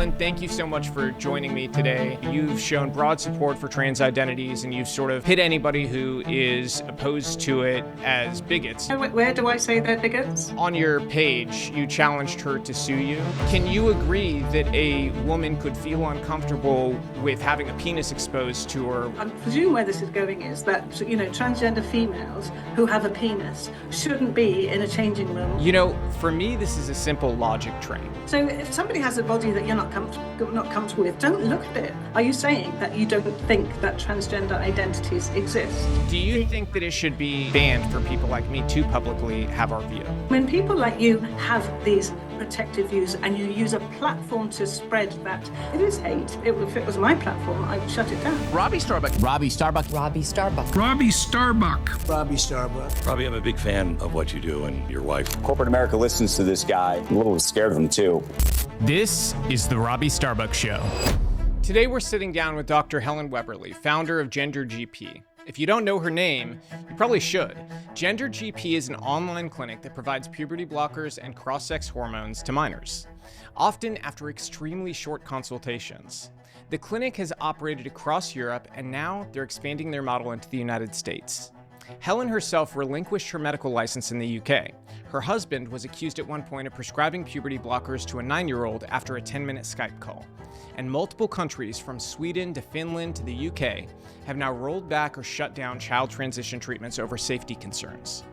Helen, thank you so much for joining me today. You've shown broad support for trans identities, and you've sort of hit anybody who is opposed to it as bigots. Where do I say they're bigots? On your page, you challenged her to sue you. Can you agree that a woman could feel uncomfortable with having a penis exposed to her? I presume where this is going is that, transgender females who have a penis shouldn't be in a changing room. For me, this is a simple logic train. So if somebody has a body that you're not comfortable with, don't look at it. Are you saying that you don't think that transgender identities exist? Do you think that it should be banned for people like me to publicly have our view? When people like you have these protective views and you use a platform to spread that, it is hate. If it was my platform, I would shut it down. Robby Starbuck. Robby Starbuck. Robby Starbuck. Robby Starbuck. Robby Starbuck. Robby, I'm a big fan of what you do and your wife. Corporate America listens to this guy. I'm a little scared of him, too. This is the Robby Starbuck Show. Today we're sitting down with Dr. Helen Webberley, founder of Gender GP. If you don't know her name, you probably should. Gender GP is an online clinic that provides puberty blockers and cross-sex hormones to minors, often after extremely short consultations. The clinic has operated across Europe, and now they're expanding their model into the United States. Helen herself relinquished her medical license in the UK. Her husband was accused at one point of prescribing puberty blockers to a 9-year-old after a 10-minute Skype call. And multiple countries, from Sweden to Finland to the UK, have now rolled back or shut down child transition treatments over safety concerns.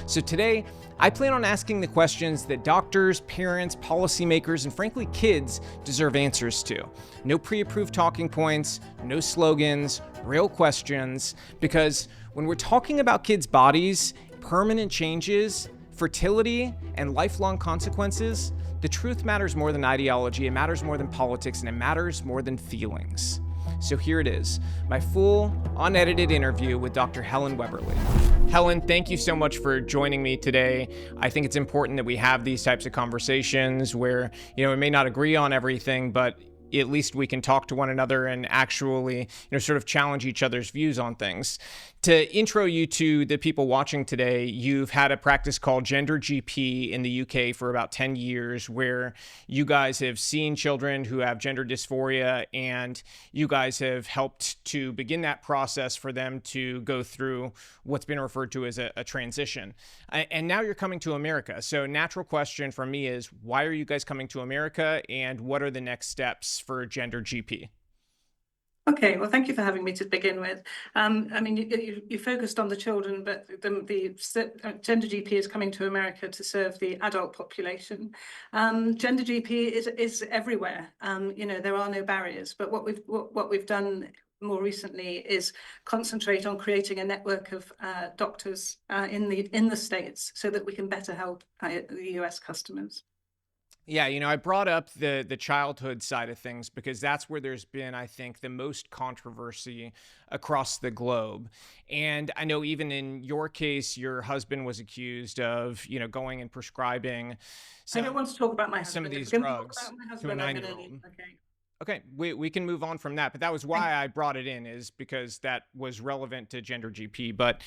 So today, I plan on asking the questions that doctors, parents, policymakers, and frankly kids deserve answers to. No pre-approved talking points, no slogans, real questions, because when we're talking about kids' bodies, permanent changes, fertility, and lifelong consequences, the truth matters more than ideology, it matters more than politics, and it matters more than feelings. So here it is, my full, unedited interview with Dr. Helen Webberley. Helen, thank you so much for joining me today. I think it's important that we have these types of conversations where, we may not agree on everything, but at least we can talk to one another and actually, sort of challenge each other's views on things. To intro you to the people watching today, you've had a practice called Gender GP in the UK for about 10 years, where you guys have seen children who have gender dysphoria, and you guys have helped to begin that process for them to go through what's been referred to as a transition. And now you're coming to America. So natural question from me is, why are you guys coming to America, and what are the next steps for Gender GP? Okay, well, thank you for having me to begin with. You focused on the children, but the Gender GP is coming to America to serve the adult population. Gender GP is everywhere. There are no barriers. But what we've done more recently is concentrate on creating a network of doctors in the States so that we can better help the US customers. Yeah, I brought up the childhood side of things because that's where there's been, I think, the most controversy across the globe. And I know even in your case, your husband was accused of, going and prescribing I don't want to talk about my husband. Some of these drugs to a 9-year-old. Okay, we can move on from that. But that was why I brought it in, is because that was relevant to Gender GP. But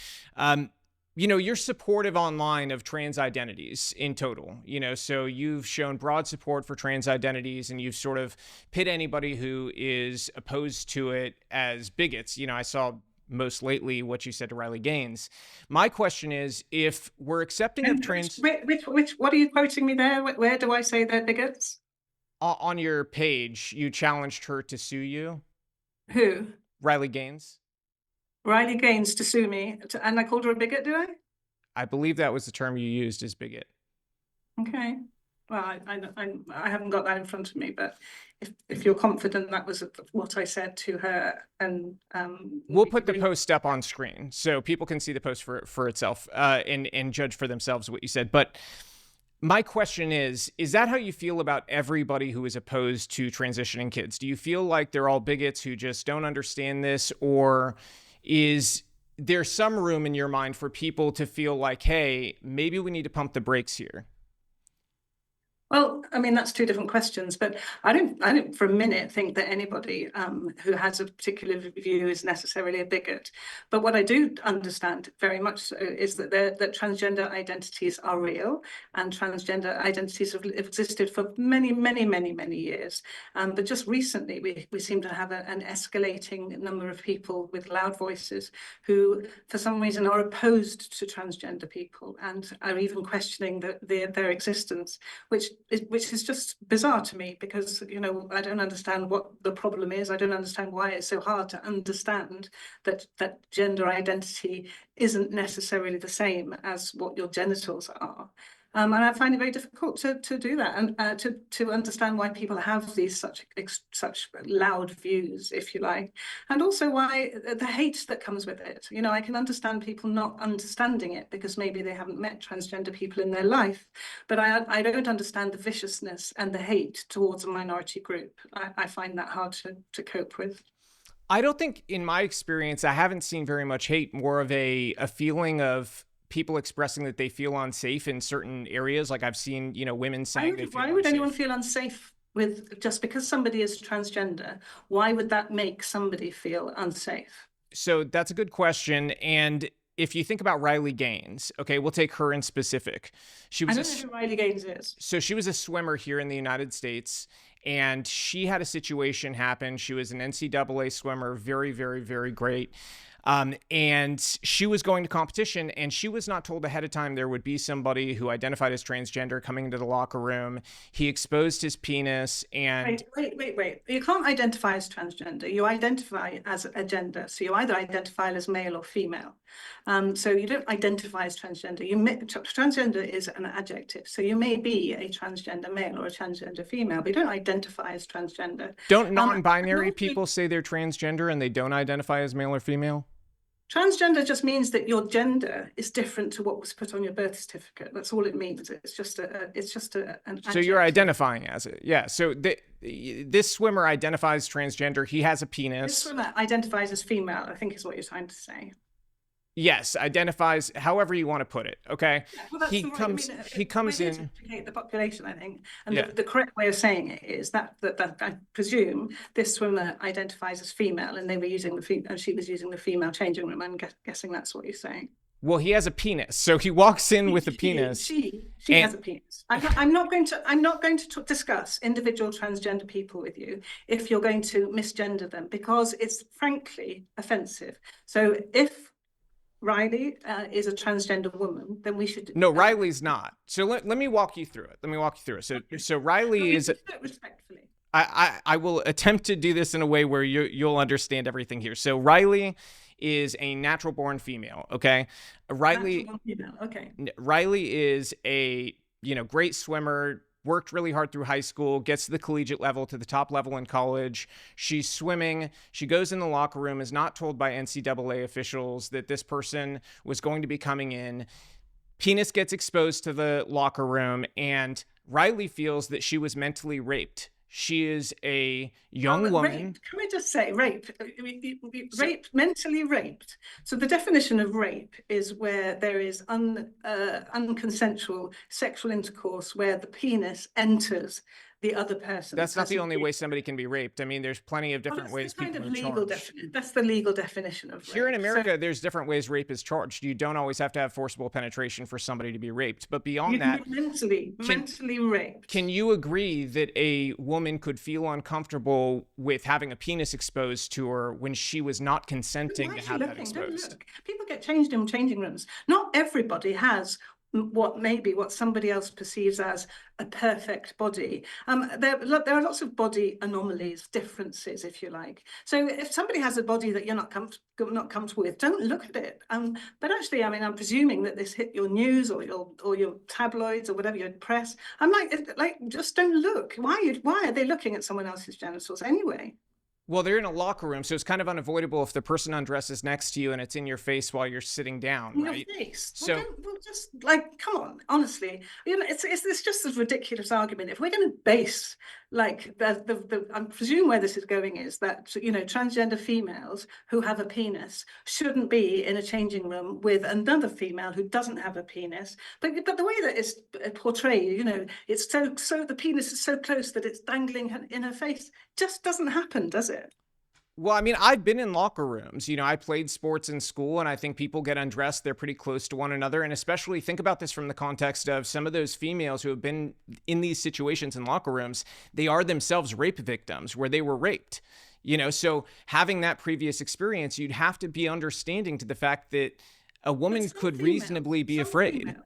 you're supportive online of trans identities in total, so you've shown broad support for trans identities, and you've sort of pit anybody who is opposed to it as bigots. I saw most lately what you said to Riley Gaines. My question is, if we're accepting of trans... What are you quoting me there? Where do I say they're bigots? On your page, you challenged her to sue you. Who? Riley Gaines. Riley Gaines to sue me, and I called her a bigot, did I? I believe that was the term you used, as bigot. Okay. Well, I haven't got that in front of me, but if you're confident that was what I said to her, and we'll put the post up on screen so people can see the post for itself and judge for themselves what you said. But my question is that how you feel about everybody who is opposed to transitioning kids? Do you feel like they're all bigots who just don't understand this, or is there some room in your mind for people to feel like, hey, maybe we need to pump the brakes here? Well, I mean, that's two different questions, but I don't for a minute think that anybody who has a particular view is necessarily a bigot. But what I do understand very much so is that that transgender identities are real, and transgender identities have existed for many, many, many, many years. But just recently, we seem to have an escalating number of people with loud voices who, for some reason, are opposed to transgender people and are even questioning their existence, which is just bizarre to me, because, you know, I don't understand what the problem is. I don't understand why it's so hard to understand that gender identity isn't necessarily the same as what your genitals are. And I find it very difficult to do that, and to understand why people have these such loud views, if you like, and also why the hate that comes with it. You know, I can understand people not understanding it because maybe they haven't met transgender people in their life, but I don't understand the viciousness and the hate towards a minority group. I find that hard to cope with. I don't think, in my experience, I haven't seen very much hate, more of a feeling of people expressing that they feel unsafe in certain areas. Like I've seen, you know, women saying why would anyone feel unsafe with, just because somebody is transgender? Why would that make somebody feel unsafe? So that's a good question. And if you think about Riley Gaines, okay, we'll take her in specific. I don't know who Riley Gaines is. So she was a swimmer here in the United States, and she had a situation happen. She was an NCAA swimmer, very, very, very great. And she was going to competition, and she was not told ahead of time there would be somebody who identified as transgender coming into the locker room. He exposed his penis and... Wait. You can't identify as transgender. You identify as a gender. So you either identify as male or female. So you don't identify as transgender. Transgender is an adjective. So you may be a transgender male or a transgender female, but you don't identify as transgender. Don't non-binary people say they're transgender and they don't identify as male or female? Transgender just means that your gender is different to what was put on your birth certificate. That's all it means. It's just an adjective. So you're identifying as it. Yeah. So this swimmer identifies transgender. He has a penis. This swimmer identifies as female, I think is what you're trying to say. Yes, identifies however you want to put it. Okay. Yeah, well, he comes in to educate the population, I think, and the correct way of saying it is that I presume this swimmer identifies as female, and they were using and she was using the female changing room. I'm guessing that's what you're saying. Well, he has a penis, so he walks in with a penis. She has a penis. I'm not going to discuss individual transgender people with you if you're going to misgender them, because it's frankly offensive. So if Riley is a transgender woman, then we should... No, Riley's not. So let me walk you through it. So Riley is... Respectfully. I will attempt to do this in a way where you'll understand everything here. So Riley is a natural born female, okay? Riley is a, great swimmer, worked really hard through high school, gets to the collegiate level, to the top level in college. She's swimming. She goes in the locker room, is not told by NCAA officials that this person was going to be coming in. Penis gets exposed to the locker room, and Riley feels that she was mentally raped. She is a young woman. Rape. Can we just say rape? Mentally raped. So the definition of rape is where there is unconsensual sexual intercourse where the penis enters the other person. That's not the only way somebody can be raped. I mean, there's plenty of different ways people are charged. That's the legal definition of rape. Here in America, there's different ways rape is charged. You don't always have to have forcible penetration for somebody to be raped. But beyond that, mentally raped. Can you agree that a woman could feel uncomfortable with having a penis exposed to her when she was not consenting to have that exposed? People get changed in changing rooms. Not everybody has what somebody else perceives as a perfect body. There are lots of body anomalies, differences, if you like. So if somebody has a body that you're not comfortable with, don't look at it. But actually, I mean, I'm presuming that this hit your news or your tabloids or whatever, your press. I'm like, just don't look. Why are they looking at someone else's genitals anyway? Well, they're in a locker room, so it's kind of unavoidable if the person undresses next to you and it's in your face while you're sitting down, right? Your face. So, come on, honestly, it's just this ridiculous argument. If we're going to base like I presume where this is going is that, you know, transgender females who have a penis shouldn't be in a changing room with another female who doesn't have a penis. But the way that it's portrayed, you know, it's so the penis is so close that it's dangling in her face. Just doesn't happen, does it? Well, I mean, I've been in locker rooms. You know, I played sports in school, and I think people get undressed. They're pretty close to one another. And especially think about this from the context of some of those females who have been in these situations in locker rooms. They are themselves rape victims where they were raped. You know, so having that previous experience, you'd have to be understanding to the fact that a woman could reasonably be afraid.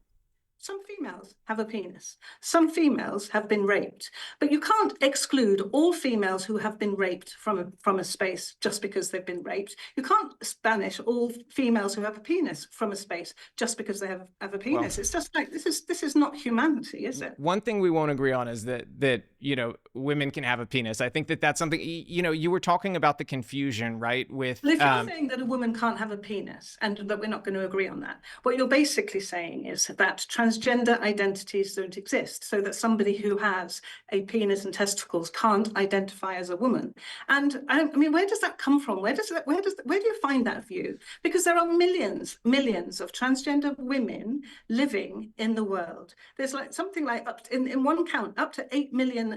Some females have a penis. Some females have been raped. But you can't exclude all females who have been raped from a space just because they've been raped. You can't banish all females who have a penis from a space just because they have a penis. Well, it's just like, this is not humanity, is it? One thing we won't agree on is that you know, women can have a penis. I think that's something, you know, you were talking about the confusion, right? With well, if you're saying that a woman can't have a penis and that we're not going to agree on that, what you're basically saying is that transgender identities don't exist, so that somebody who has a penis and testicles can't identify as a woman. And I mean, where does that come from? Where do you find that view? Because there are millions of transgender women living in the world. There's like something like in one count up to 8 million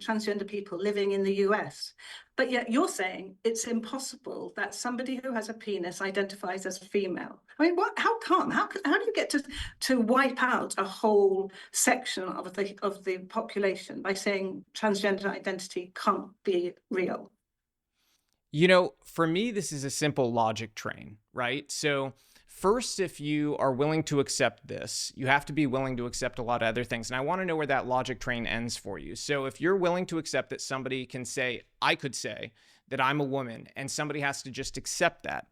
transgender people living in the US. But yet you're saying it's impossible that somebody who has a penis identifies as female. I mean, what? How come? How do you get to wipe out a whole section of the population by saying transgender identity can't be real? You know, for me, this is a simple logic train, right? So first, if you are willing to accept this, you have to be willing to accept a lot of other things. And I want to know where that logic train ends for you. So if you're willing to accept that somebody can say, I could say that I'm a woman, and somebody has to just accept that,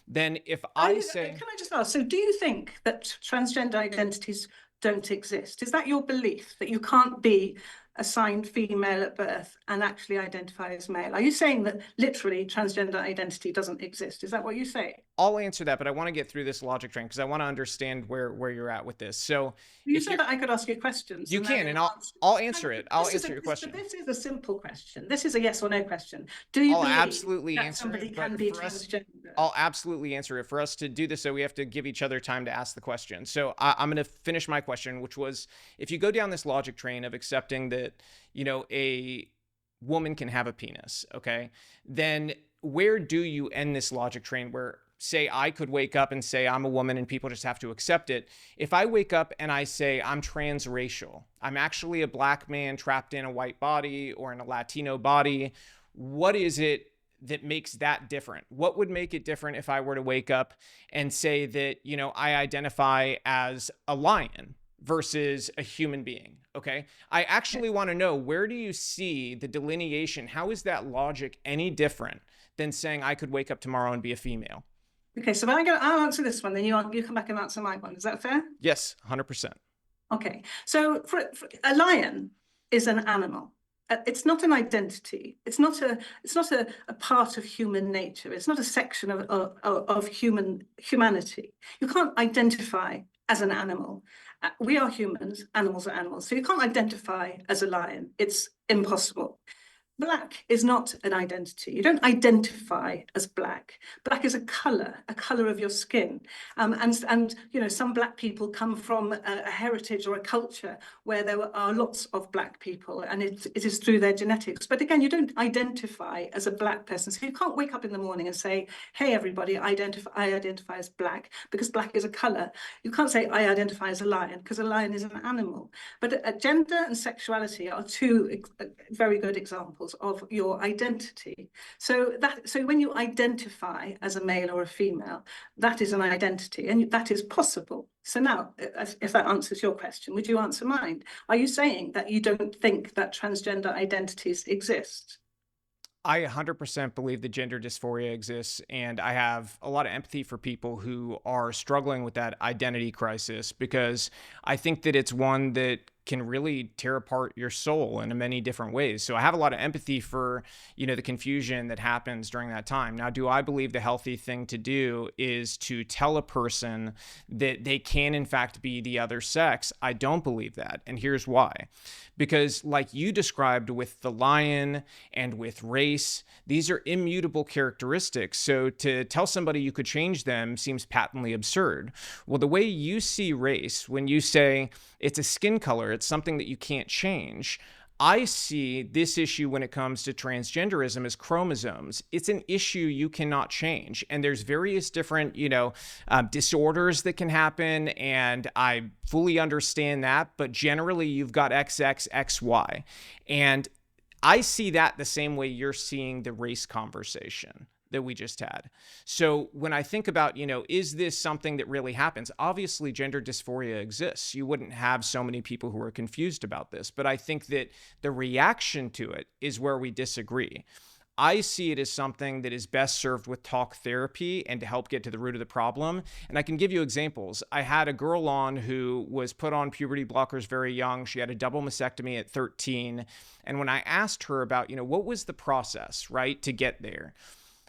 then if I say... Can I just ask, so do you think that transgender identities don't exist? Is that your belief, that you can't be assigned female at birth and actually identify as male? Are you saying that literally transgender identity doesn't exist? Is that what you say? I'll answer that, but I want to get through this logic train because I want to understand where you're at with this. So you said that I could ask you questions. You can, and I'll answer it. I'll answer your question. This is a simple question. This is a yes or no question. Do you believe absolutely that answer somebody it, can be transgender? I'll absolutely answer it. For us to do this, so we have to give each other time to ask the question. So I'm going to finish my question, which was, if you go down this logic train of accepting that, you know, a woman can have a penis, okay, then where do you end this logic train where, say, I could wake up and say I'm a woman and people just have to accept it? If I wake up and I say I'm transracial, I'm actually a black man trapped in a white body or in a Latino body, what is it that makes that different? What would make it different if I were to wake up and say that, you know, I identify as a lion versus a human being? Okay. I actually want to know, where do you see the delineation? How is that logic any different than saying I could wake up tomorrow and be a female? Okay, so I'll answer this one, then you come back and answer my one. Is that fair? Yes, 100%. Okay, so for a lion is an animal. It's not an identity. It's not a part of human nature. It's not a section of humanity. You can't identify as an animal. We are humans, animals are animals. So you can't identify as a lion. It's impossible. Black is not an identity. You don't identify as black. Black is a color of your skin. And you know, some black people come from a heritage or a culture where there are lots of black people, and it is through their genetics. But again, you don't identify as a black person. So you can't wake up in the morning and say, hey, everybody, I identify as black, because black is a color. You can't say I identify as a lion, because a lion is an animal. But gender and sexuality are two very good examples of your identity. So when you identify as a male or a female, that is an identity, and that is possible. So now, if that answers your question, would you answer mine? Are you saying that you don't think that transgender identities exist? I 100% believe that gender dysphoria exists, and I have a lot of empathy for people who are struggling with that identity crisis, because I think that it's one that can really tear apart your soul in many different ways. So I have a lot of empathy for, the confusion that happens during that time. Now, do I believe the healthy thing to do is to tell a person that they can in fact be the other sex? I don't believe that. And here's why. Because like you described with the lion and with race, these are immutable characteristics. So to tell somebody you could change them seems patently absurd. Well, the way you see race, when you say it's a skin color, it's something that you can't change. I see this issue when it comes to transgenderism as chromosomes. It's an issue you cannot change. And there's various different, disorders that can happen. And I fully understand that. But generally, you've got XX, XY. And I see that the same way you're seeing the race conversation that we just had. So when I think about, is this something that really happens? Obviously, gender dysphoria exists. You wouldn't have so many people who are confused about this. But I think that the reaction to it is where we disagree. I see it as something that is best served with talk therapy and to help get to the root of the problem. And I can give you examples. I had a girl on who was put on puberty blockers very young. She had a double mastectomy at 13. And when I asked her about, what was the process, right, to get there?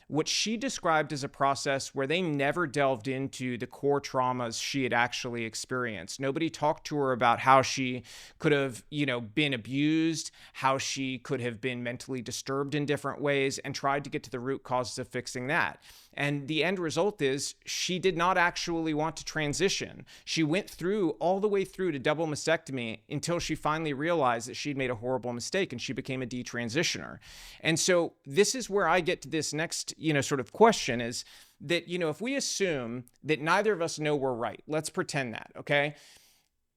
What she described as a process where they never delved into the core traumas she had actually experienced. Nobody talked to her about how she could have, been abused, how she could have been mentally disturbed in different ways, and tried to get to the root causes of fixing that. And the end result is she did not actually want to transition. She went through all the way through to double mastectomy until she finally realized that she'd made a horrible mistake and she became a detransitioner. And so this is where I get to this next, sort of question is that, if we assume that neither of us know we're right, let's pretend that, okay?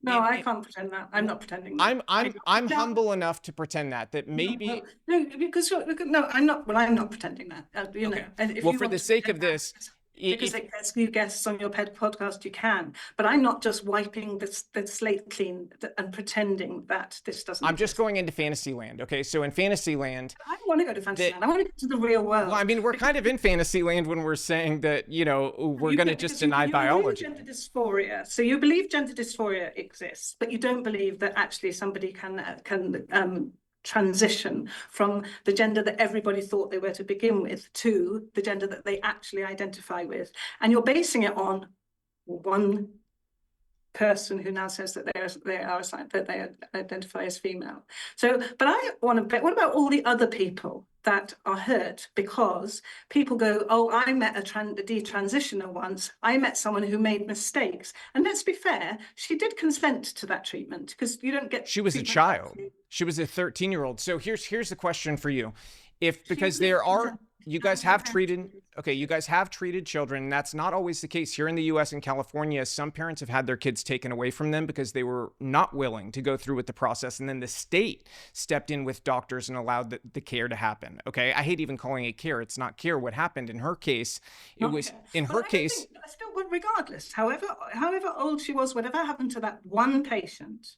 No, I can't pretend that. I'm not pretending that. I'm humble enough to pretend that maybe. No, because no, I'm not. Well, I'm not pretending that. Okay. Well, for the sake of this, because it gets new guests on your podcast, you can. But I'm not just wiping the slate clean and pretending that this doesn't. I'm just going into fantasy land. Okay, so in fantasy land, I don't want to go to fantasy land. I want to get to the real world. Well, I mean, we're kind of in fantasy land when we're saying that we're going to just deny biology. Gender dysphoria. So you believe gender dysphoria exists, but you don't believe that actually somebody can transition from the gender that everybody thought they were to begin with to the gender that they actually identify with. And you're basing it on one person who now says that they identify as female. So, but I want to bet, what about all the other people that are hurt because people go, oh, I met a detransitioner once. I met someone who made mistakes. And let's be fair, she did consent to that treatment because you don't get. She was a child. She was a 13-year-old. So here's the question for you. Because there are, you guys have treated children. And that's not always the case here in the US and California. Some parents have had their kids taken away from them because they were not willing to go through with the process. And then the state stepped in with doctors and allowed the care to happen. Okay. I hate even calling it care. It's not care. What happened in her case, regardless, however old she was, whatever happened to that one patient,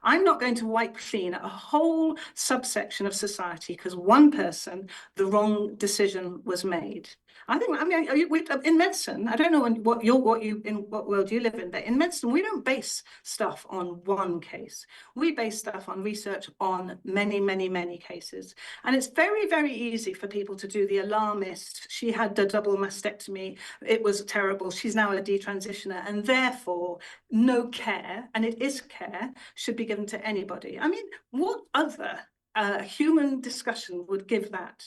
I'm not going to wipe clean a whole subsection of society because one person, the wrong decision was made. I mean, in medicine, I don't know in what world you live in, but in medicine, we don't base stuff on one case. We base stuff on research on many, many, many cases. And it's very, very easy for people to do the alarmist. She had the double mastectomy. It was terrible. She's now a detransitioner. And therefore, no care, and it is care, should be given to anybody. I mean, what other human discussion would give that?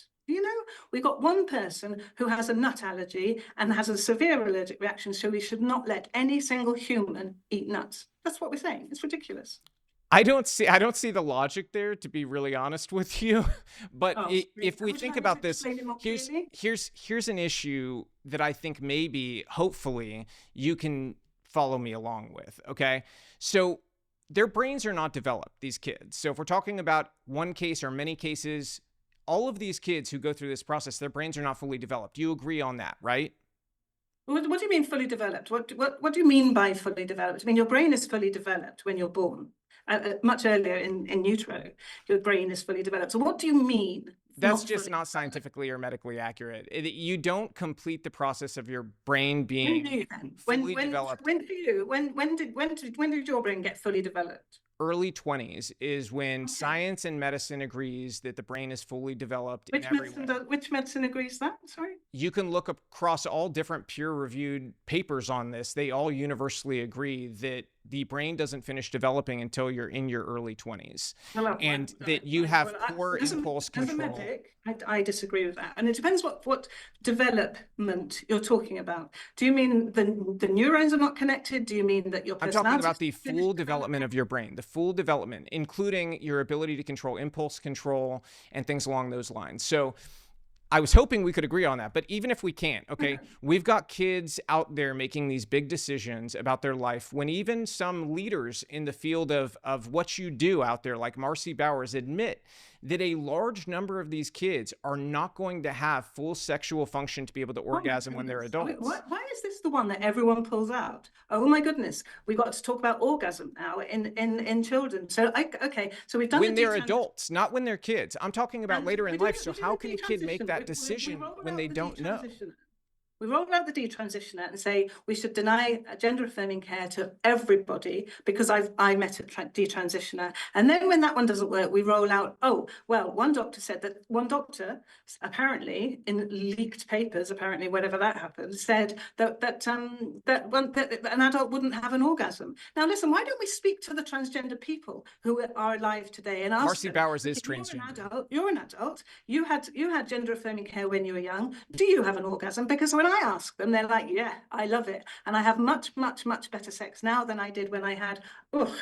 We've got one person who has a nut allergy and has a severe allergic reaction, so we should not let any single human eat nuts. That's what we're saying. It's ridiculous. I don't see the logic there, to be really honest with you. But if we think about this, here's an issue that I think maybe, hopefully, you can follow me along with. Okay, so their brains are not developed, these kids. So if we're talking about one case or many cases, all of these kids who go through this process, their brains are not fully developed. You agree on that, right? What do you mean fully developed? What do you mean by fully developed? I mean, your brain is fully developed when you're born. Much earlier in utero, your brain is fully developed. So what do you mean That's just not scientifically or medically accurate. You don't complete the process of your brain being fully developed. When for you? When did your brain get fully developed? Early 20s is when science and medicine agrees that the brain is fully developed in every way. Which medicine agrees that? Sorry? You can look across all different peer-reviewed papers on this. They all universally agree that the brain doesn't finish developing until you're in your early 20s. And that you have poor impulse control. I disagree with that. And it depends what development you're talking about. Do you mean the neurons are not connected? Do you mean that your personality... I'm talking about the full development of your brain, the full development, including your ability to control impulse control and things along those lines. So I was hoping we could agree on that, but even if we can't, okay, we've got kids out there making these big decisions about their life when even some leaders in the field of what you do out there, like Marcy Bowers, admit that a large number of these kids are not going to have full sexual function to be able to orgasm when they're adults. Why is this the one that everyone pulls out? Oh my goodness, we got to talk about orgasm now in children. So so we've done when they're adults, not when they're kids. I'm talking about later in life. So how can a kid make that decision when they don't know? We roll out the detransitioner and say we should deny gender affirming care to everybody because I met a detransitioner. And then when that one doesn't work, we roll out, one doctor apparently in leaked papers, apparently whatever that happened, said that an adult wouldn't have an orgasm. Now listen, why don't we speak to the transgender people who are alive today and ask Marcy Bowers is transgender. You're an adult. You had gender affirming care when you were young. Do you have an orgasm? Because when I ask them, they're like, yeah, I love it. And I have much, much, much better sex now than I did when I had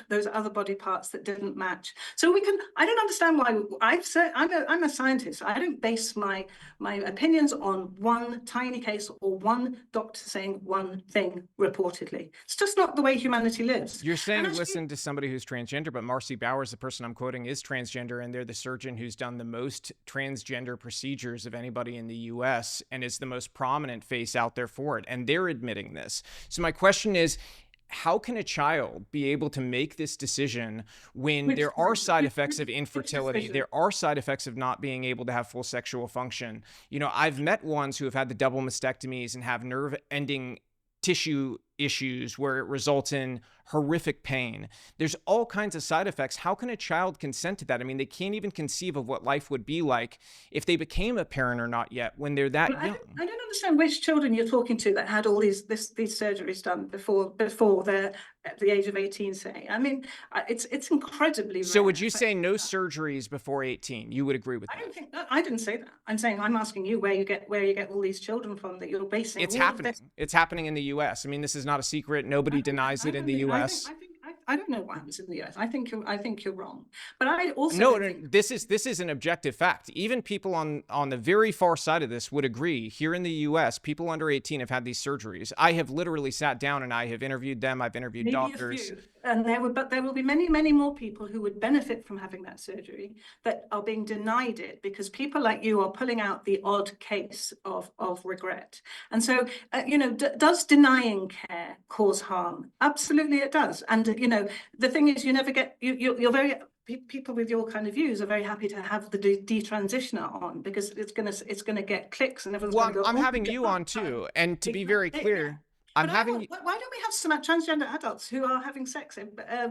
those other body parts that didn't match. So I don't understand why I'm a scientist. I don't base my opinions on one tiny case or one doctor saying one thing reportedly. It's just not the way humanity lives. You're saying listen to somebody who's transgender, but Marcy Bowers, the person I'm quoting, is transgender, and they're the surgeon who's done the most transgender procedures of anybody in the US and is the most prominent face out there for it, and they're admitting this. So my question is, how can a child be able to make this decision when there are side effects of infertility? There are side effects of not being able to have full sexual function. You know, I've met ones who have had the double mastectomies and have nerve ending tissue issues where it results in horrific pain. There's all kinds of side effects. How can a child consent to that? I mean, they can't even conceive of what life would be like if they became a parent or not yet when they're that young. I don't understand which children you're talking to that had all these surgeries done before they're at the age of 18, say. I mean, it's incredibly rare. So would you say no surgeries before 18? You would agree with that? I didn't say that. I'm asking you where you get all these children from that you're basing. It's happening. It's happening in the US. I mean, this is not a secret. Nobody denies it in the US. I don't know what happens in the US. I think you're wrong. But I also no. This is an objective fact. Even people on the very far side of this would agree. Here in the US, people under 18 have had these surgeries. I have literally sat down and I have interviewed them. I've interviewed doctors. And there will be many, many more people who would benefit from having that surgery that are being denied it because people like you are pulling out the odd case of regret. And so, does denying care cause harm? Absolutely, it does. And the thing is, you never get you're very. People with your kind of views are very happy to have the detransitioner on because it's gonna get clicks and everyone's going to go. I'm having you on too, and to be very clear. Why don't we have some transgender adults who are having sex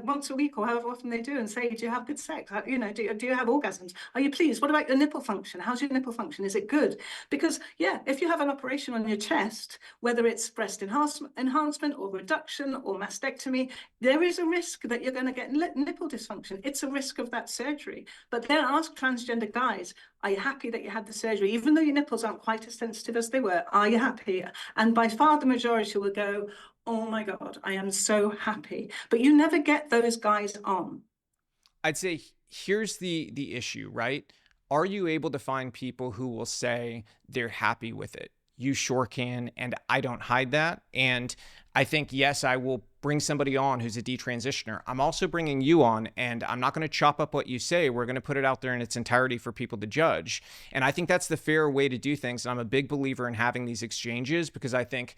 once a week or however often they do and say, do you have good sex? Do you have orgasms? Are you pleased? What about your nipple function? How's your nipple function? Is it good? Because, if you have an operation on your chest, whether it's breast enhancement or reduction or mastectomy, there is a risk that you're going to get nipple dysfunction. It's a risk of that surgery. But then ask transgender guys, are you happy that you had the surgery? Even though your nipples aren't quite as sensitive as they were, are you happy? And by far the majority will go, oh my God, I am so happy. But you never get those guys on. I'd say here's the issue, right? Are you able to find people who will say they're happy with it? You sure can, and I don't hide that. And I think, yes, I will bring somebody on who's a detransitioner. I'm also bringing you on, and I'm not going to chop up what you say. We're going to put it out there in its entirety for people to judge. And I think that's the fair way to do things. And I'm a big believer in having these exchanges because I think,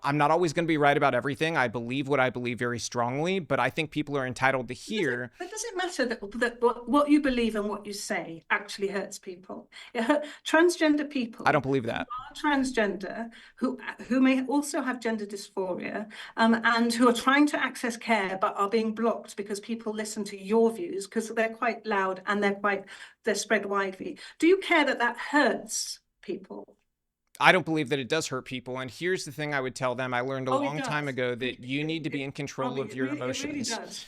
I'm not always going to be right about everything. I believe what I believe very strongly, but I think people are entitled to hear. But does it matter that what you believe and what you say actually hurts people? Transgender people. I don't believe that. Who are transgender, who may also have gender dysphoria, and who are trying to access care but are being blocked because people listen to your views because they're quite loud and they're spread widely. Do you care that hurts people? I don't believe that it does hurt people. And here's the thing I would tell them. I learned a long time ago that you need to be in control of your emotions. It really does.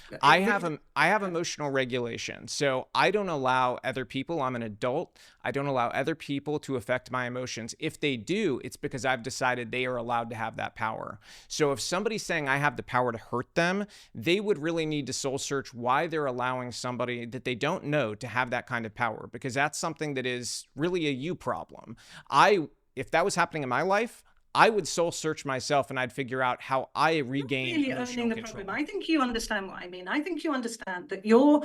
I have emotional regulation. So I don't allow other people, I'm an adult, I don't allow other people to affect my emotions. If they do, it's because I've decided they are allowed to have that power. So if somebody's saying I have the power to hurt them, they would really need to soul search why they're allowing somebody that they don't know to have that kind of power, because that's something that is really a you problem. If that was happening in my life, I would soul search myself and I'd figure out how I regain emotional control. I think you understand what I mean. I think you understand that your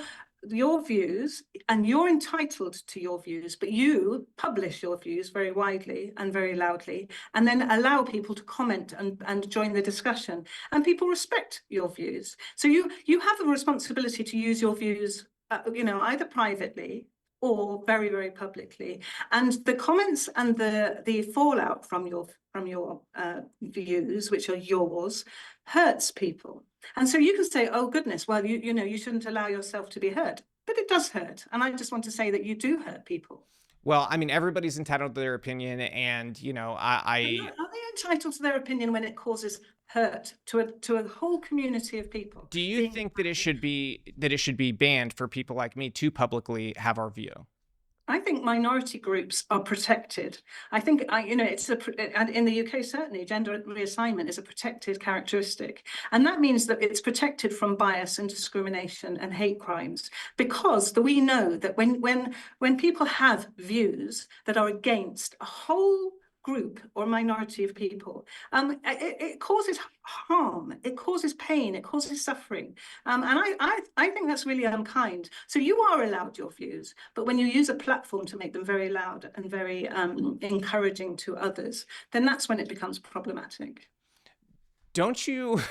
views, and you're entitled to your views, but you publish your views very widely and very loudly, and then allow people to comment and join the discussion. And people respect your views. So you have a responsibility to use your views, either privately or very, very publicly. And the comments and the fallout from your views, which are yours, hurts people. And so you can say, oh goodness, well, you shouldn't allow yourself to be hurt. But it does hurt. And I just want to say that you do hurt people. Well, I mean, everybody's entitled to their opinion, and Are they entitled to their opinion when it causes hurt to a whole community of people? Do you think that it should be banned for people like me to publicly have our view? I think minority groups are protected. I think, it's in the UK, certainly, gender reassignment is a protected characteristic. And that means that it's protected from bias and discrimination and hate crimes, because we know that when people have views that are against a whole group or minority of people, it causes harm, it causes pain, it causes suffering, and I think that's really unkind. So you are allowed your views, but when you use a platform to make them very loud and very encouraging to others, then that's when it becomes problematic. Don't you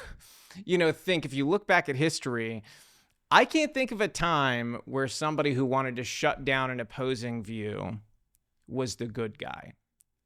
think, if you look back at history, I can't think of a time where somebody who wanted to shut down an opposing view was the good guy.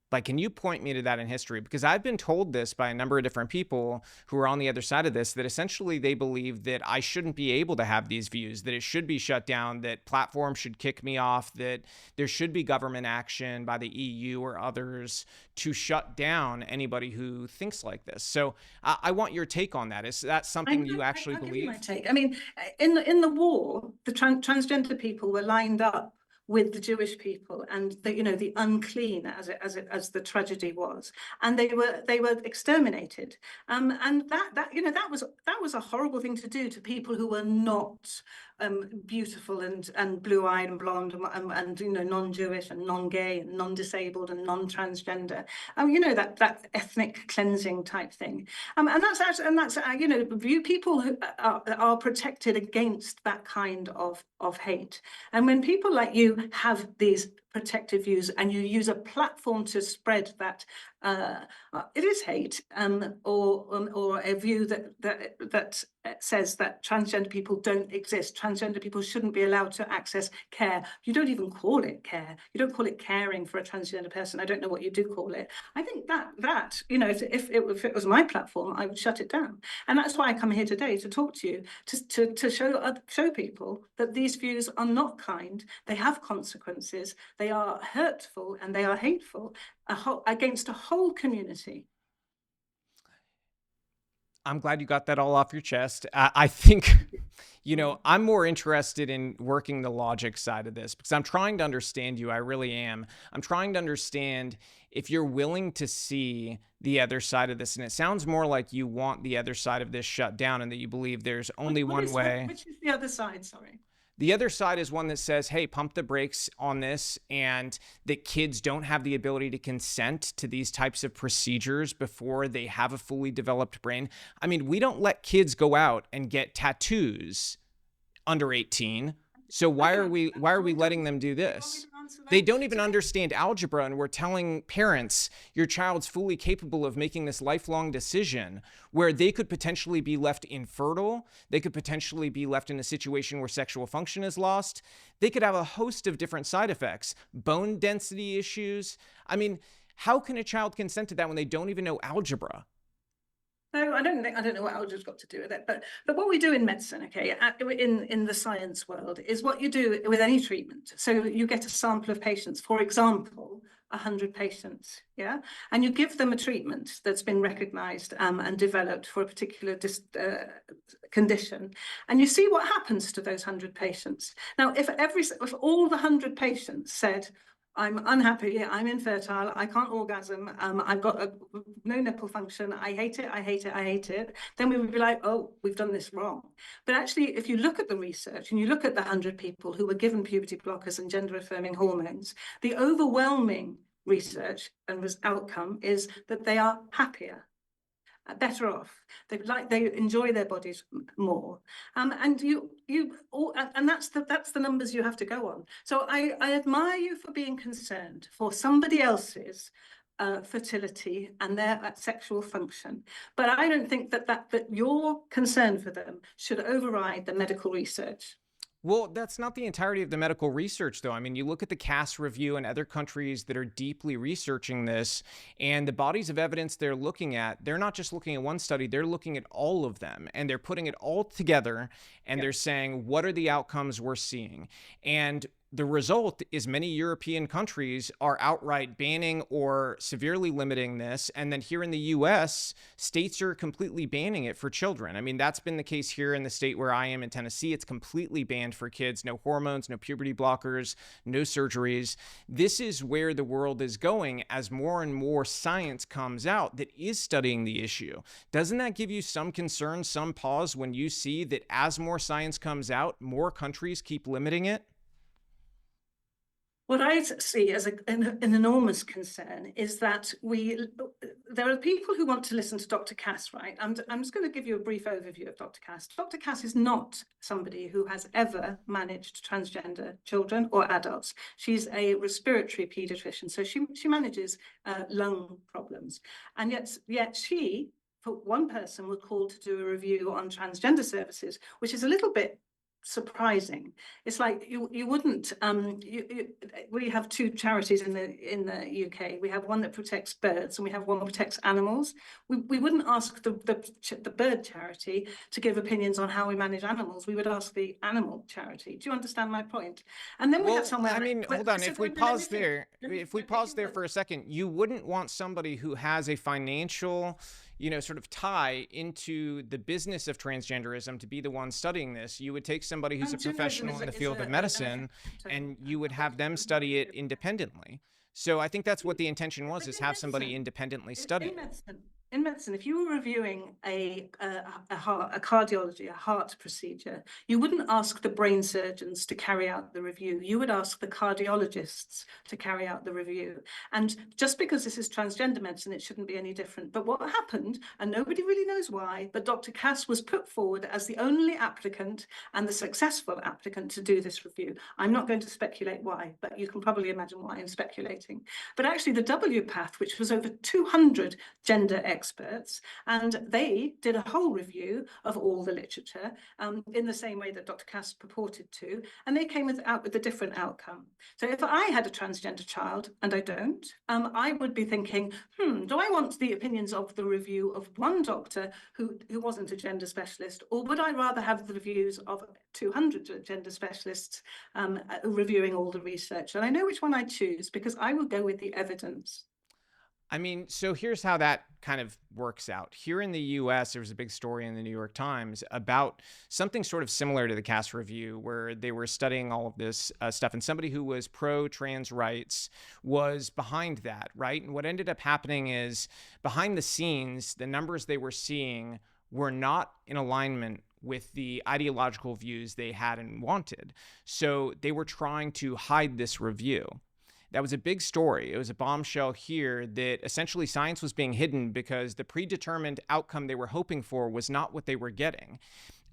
Like, can you point me to that in history? Because I've been told this by a number of different people who are on the other side of this, that essentially they believe that I shouldn't be able to have these views, that it should be shut down, that platforms should kick me off, that there should be government action by the EU or others to shut down anybody who thinks like this. So I want your take on that. Is that something you actually believe? Give you my take. I mean, in the war, the transgender people were lined up with the Jewish people and the unclean, as the tragedy was, and they were exterminated. And that was a horrible thing to do to people who were not beautiful and blue-eyed and blonde and non-Jewish and non-gay and non-disabled and non-transgender. That ethnic cleansing type thing. And that's people who are protected against that kind of hate. And when people like you have these protective views and you use a platform to spread that it is hate, or a view that says that transgender people don't exist, transgender people shouldn't be allowed to access care. You don't even call it care. You don't call it caring for a transgender person. I don't know what you do call it. I think that if it was my platform, I would shut it down. And that's why I come here today to talk to you, to show people that these views are not kind. They have consequences. They are hurtful and they are hateful against a whole community. I'm glad you got that all off your chest. I think, I'm more interested in working the logic side of this because I'm trying to understand you. I really am. I'm trying to understand if you're willing to see the other side of this. And it sounds more like you want the other side of this shut down and that you believe there's only one way. Which is the other side? Sorry. The other side is one that says, hey, pump the brakes on this, and that kids don't have the ability to consent to these types of procedures before they have a fully developed brain. I mean, we don't let kids go out and get tattoos under 18. So why are we letting them do this? They don't even understand algebra, and we're telling parents your child's fully capable of making this lifelong decision where they could potentially be left infertile. They could potentially be left in a situation where sexual function is lost. They could have a host of different side effects, bone density issues. I mean, how can a child consent to that when they don't even know algebra? No, I don't know what algebra's got to do with it, but what we do in medicine, okay, in the science world, is what you do with any treatment. So you get a sample of patients, for example, 100 patients, yeah, and you give them a treatment that's been recognised and developed for a particular condition, and you see what happens to those 100 patients. Now, if all the 100 patients said, I'm unhappy, I'm infertile, I can't orgasm, I've got no nipple function, I hate it, I hate it, I hate it, then we would be like, oh, we've done this wrong. But actually, if you look at the research and you look at the 100 people who were given puberty blockers and gender-affirming hormones, the overwhelming research and outcome is that they are happier, better off. They enjoy their bodies more, and that's the numbers you have to go on. So I admire you for being concerned for somebody else's fertility and their sexual function, but I don't think that your concern for them should override the medical research. Well, that's not the entirety of the medical research, though. I mean, you look at the Cass review and other countries that are deeply researching this, and the bodies of evidence they're looking at, they're not just looking at one study, they're looking at all of them, and they're putting it all together, and they're saying, what are the outcomes we're seeing? And the result is many European countries are outright banning or severely limiting this. And then here in the US, states are completely banning it for children. I mean, that's been the case here in the state where I am in Tennessee. It's completely banned for kids. No hormones, no puberty blockers, no surgeries. This is where the world is going as more and more science comes out that is studying the issue. Doesn't that give you some concern, some pause when you see that as more science comes out, more countries keep limiting it? What I see as an enormous concern is that there are people who want to listen to Dr. Cass, right? I'm just going to give you a brief overview of Dr. Cass. Dr. Cass is not somebody who has ever managed transgender children or adults. She's a respiratory pediatrician, so she manages lung problems. And yet she, for one person, was called to do a review on transgender services, which is a little bit surprising. It's like you wouldn't. We have two charities in the UK. We have one that protects birds, and we have one that protects animals. We wouldn't ask the bird charity to give opinions on how we manage animals. We would ask the animal charity. Do you understand my point? And then we have somewhere. I mean, hold on. If we pause there for a second, you wouldn't want somebody who has a financial, sort of tie into the business of transgenderism to be the one studying this. You would take somebody who's a professional in the field of medicine, and you would have them study it independently. So I think that's what the intention was, is have somebody independently study it. In medicine, if you were reviewing a cardiology, a heart procedure, you wouldn't ask the brain surgeons to carry out the review. You would ask the cardiologists to carry out the review. And just because this is transgender medicine, it shouldn't be any different. But what happened, and nobody really knows why, but Dr. Cass was put forward as the only applicant and the successful applicant to do this review. I'm not going to speculate why, but you can probably imagine why I'm speculating. But actually the WPATH, which was over 200 gender experts, and they did a whole review of all the literature in the same way that Dr. Cass purported to, and they came out with a different outcome. So if I had a transgender child, and I don't, I would be thinking, do I want the opinions of the review of one doctor who wasn't a gender specialist, or would I rather have the reviews of 200 gender specialists reviewing all the research? And I know which one I choose, because I will go with the evidence. I mean, so here's how that kind of works out. Here in the US, there was a big story in the New York Times about something sort of similar to the Cass review, where they were studying all of this stuff, and somebody who was pro-trans rights was behind that, right? And what ended up happening is, behind the scenes, the numbers they were seeing were not in alignment with the ideological views they had and wanted. So they were trying to hide this review. That was a big story. It was a bombshell here that essentially science was being hidden because the predetermined outcome they were hoping for was not what they were getting.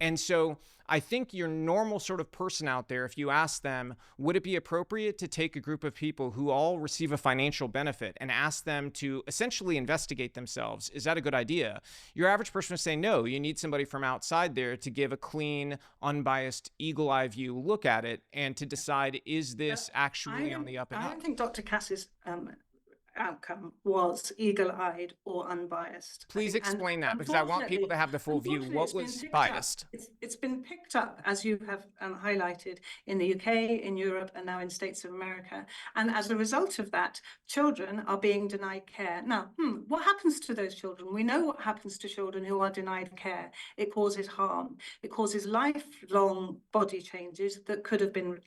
And so I think your normal sort of person out there, if you ask them, would it be appropriate to take a group of people who all receive a financial benefit and ask them to essentially investigate themselves? Is that a good idea? Your average person would say, no, you need somebody from outside there to give a clean, unbiased, eagle-eye view look at it and to decide, is this actually on the up and I up? don't think Dr. Cass's outcome was eagle-eyed or unbiased. Please explain that, because I want people to have the full view. What was biased? It's been picked up, as you have highlighted, in the UK, in Europe, and now in States of America. And as a result of that, children are being denied care. Now, what happens to those children? We know what happens to children who are denied care. It causes harm. It causes lifelong body changes that could have been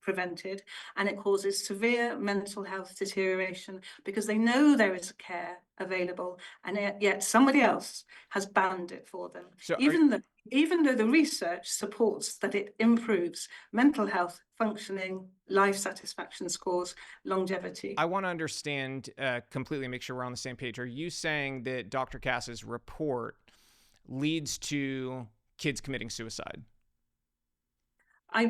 prevented, and it causes severe mental health deterioration because they know there is care available, and yet somebody else has banned it for them. So even though the research supports that it improves mental health, functioning, life satisfaction scores, longevity. I want to understand completely, make sure we're on the same page. Are you saying that Dr. Cass's report leads to kids committing suicide? I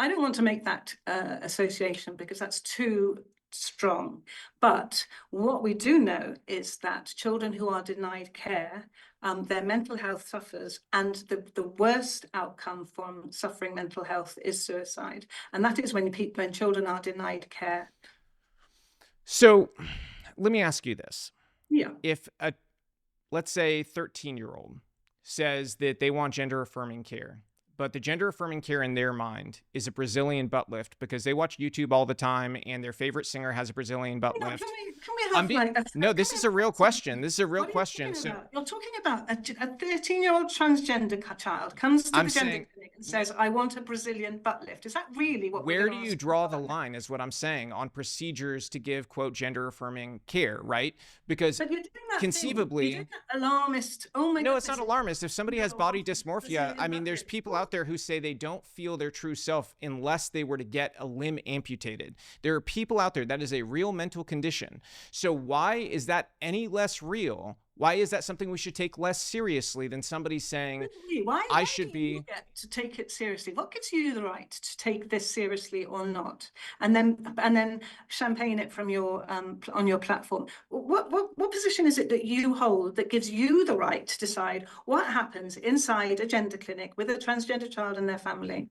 don't want to make that association because that's too strong. But what we do know is that children who are denied care, their mental health suffers, and the worst outcome from suffering mental health is suicide. And that is when children are denied care. So let me ask you this. Yeah. If let's say 13-year-old says that they want gender affirming care, but the gender affirming care in their mind is a Brazilian butt lift because they watch YouTube all the time and their favorite singer has a Brazilian butt lift. Can we have no, this is a real question. This is a real question. You're talking about a 13-year-old transgender child comes to the gender clinic and says, I want a Brazilian butt lift. Is that really what Where do you draw the line is what I'm saying on procedures to give, quote, gender affirming care, right? Because conceivably... You're doing that alarmist. Oh my God. No, it's not alarmist. If somebody has body dysmorphia, I mean, there's people out there who say they don't feel their true self unless they were to get a limb amputated. There are people out there that is a real mental condition. So why is that any less real? Why is that something we should take less seriously than somebody saying, I should be... You get to take it seriously? What gives you the right to take this seriously or not? And then champagne it from your on your platform. What position is it that you hold that gives you the right to decide what happens inside a gender clinic with a transgender child and their family?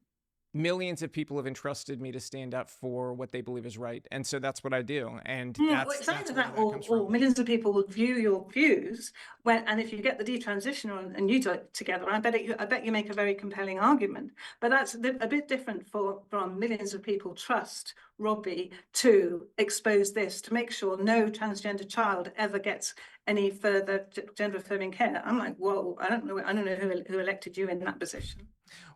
Millions of people have entrusted me to stand up for what they believe is right. And so that's what I do. And that's either that or millions of people will view your views and if you get the detransitioner and you do it together, I bet you make a very compelling argument. But that's a bit different from millions of people trust Robby to expose this, to make sure no transgender child ever gets any further gender affirming care. I'm like, whoa, I don't know who elected you in that position.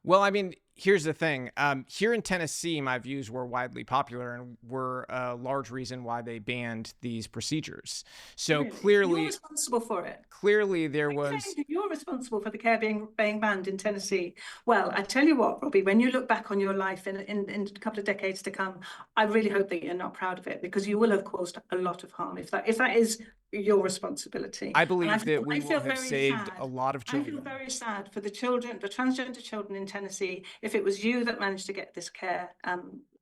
Well, I mean, here's the thing. Here in Tennessee, my views were widely popular and were a large reason why they banned these procedures. So clearly, you're responsible for it. Clearly, you're responsible for the care being banned in Tennessee. Well, I tell you what, Robby, when you look back on your life in a couple of decades to come, I really hope that you're not proud of it because you will have caused a lot of harm if that is your responsibility. I believe that we will have saved a lot of children. I feel very sad for the children, the transgender children in Tennessee, if it was you that managed to get this care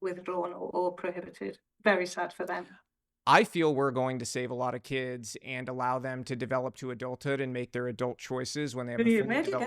withdrawn or prohibited. Very sad for them. I feel we're going to save a lot of kids and allow them to develop to adulthood and make their adult choices when they have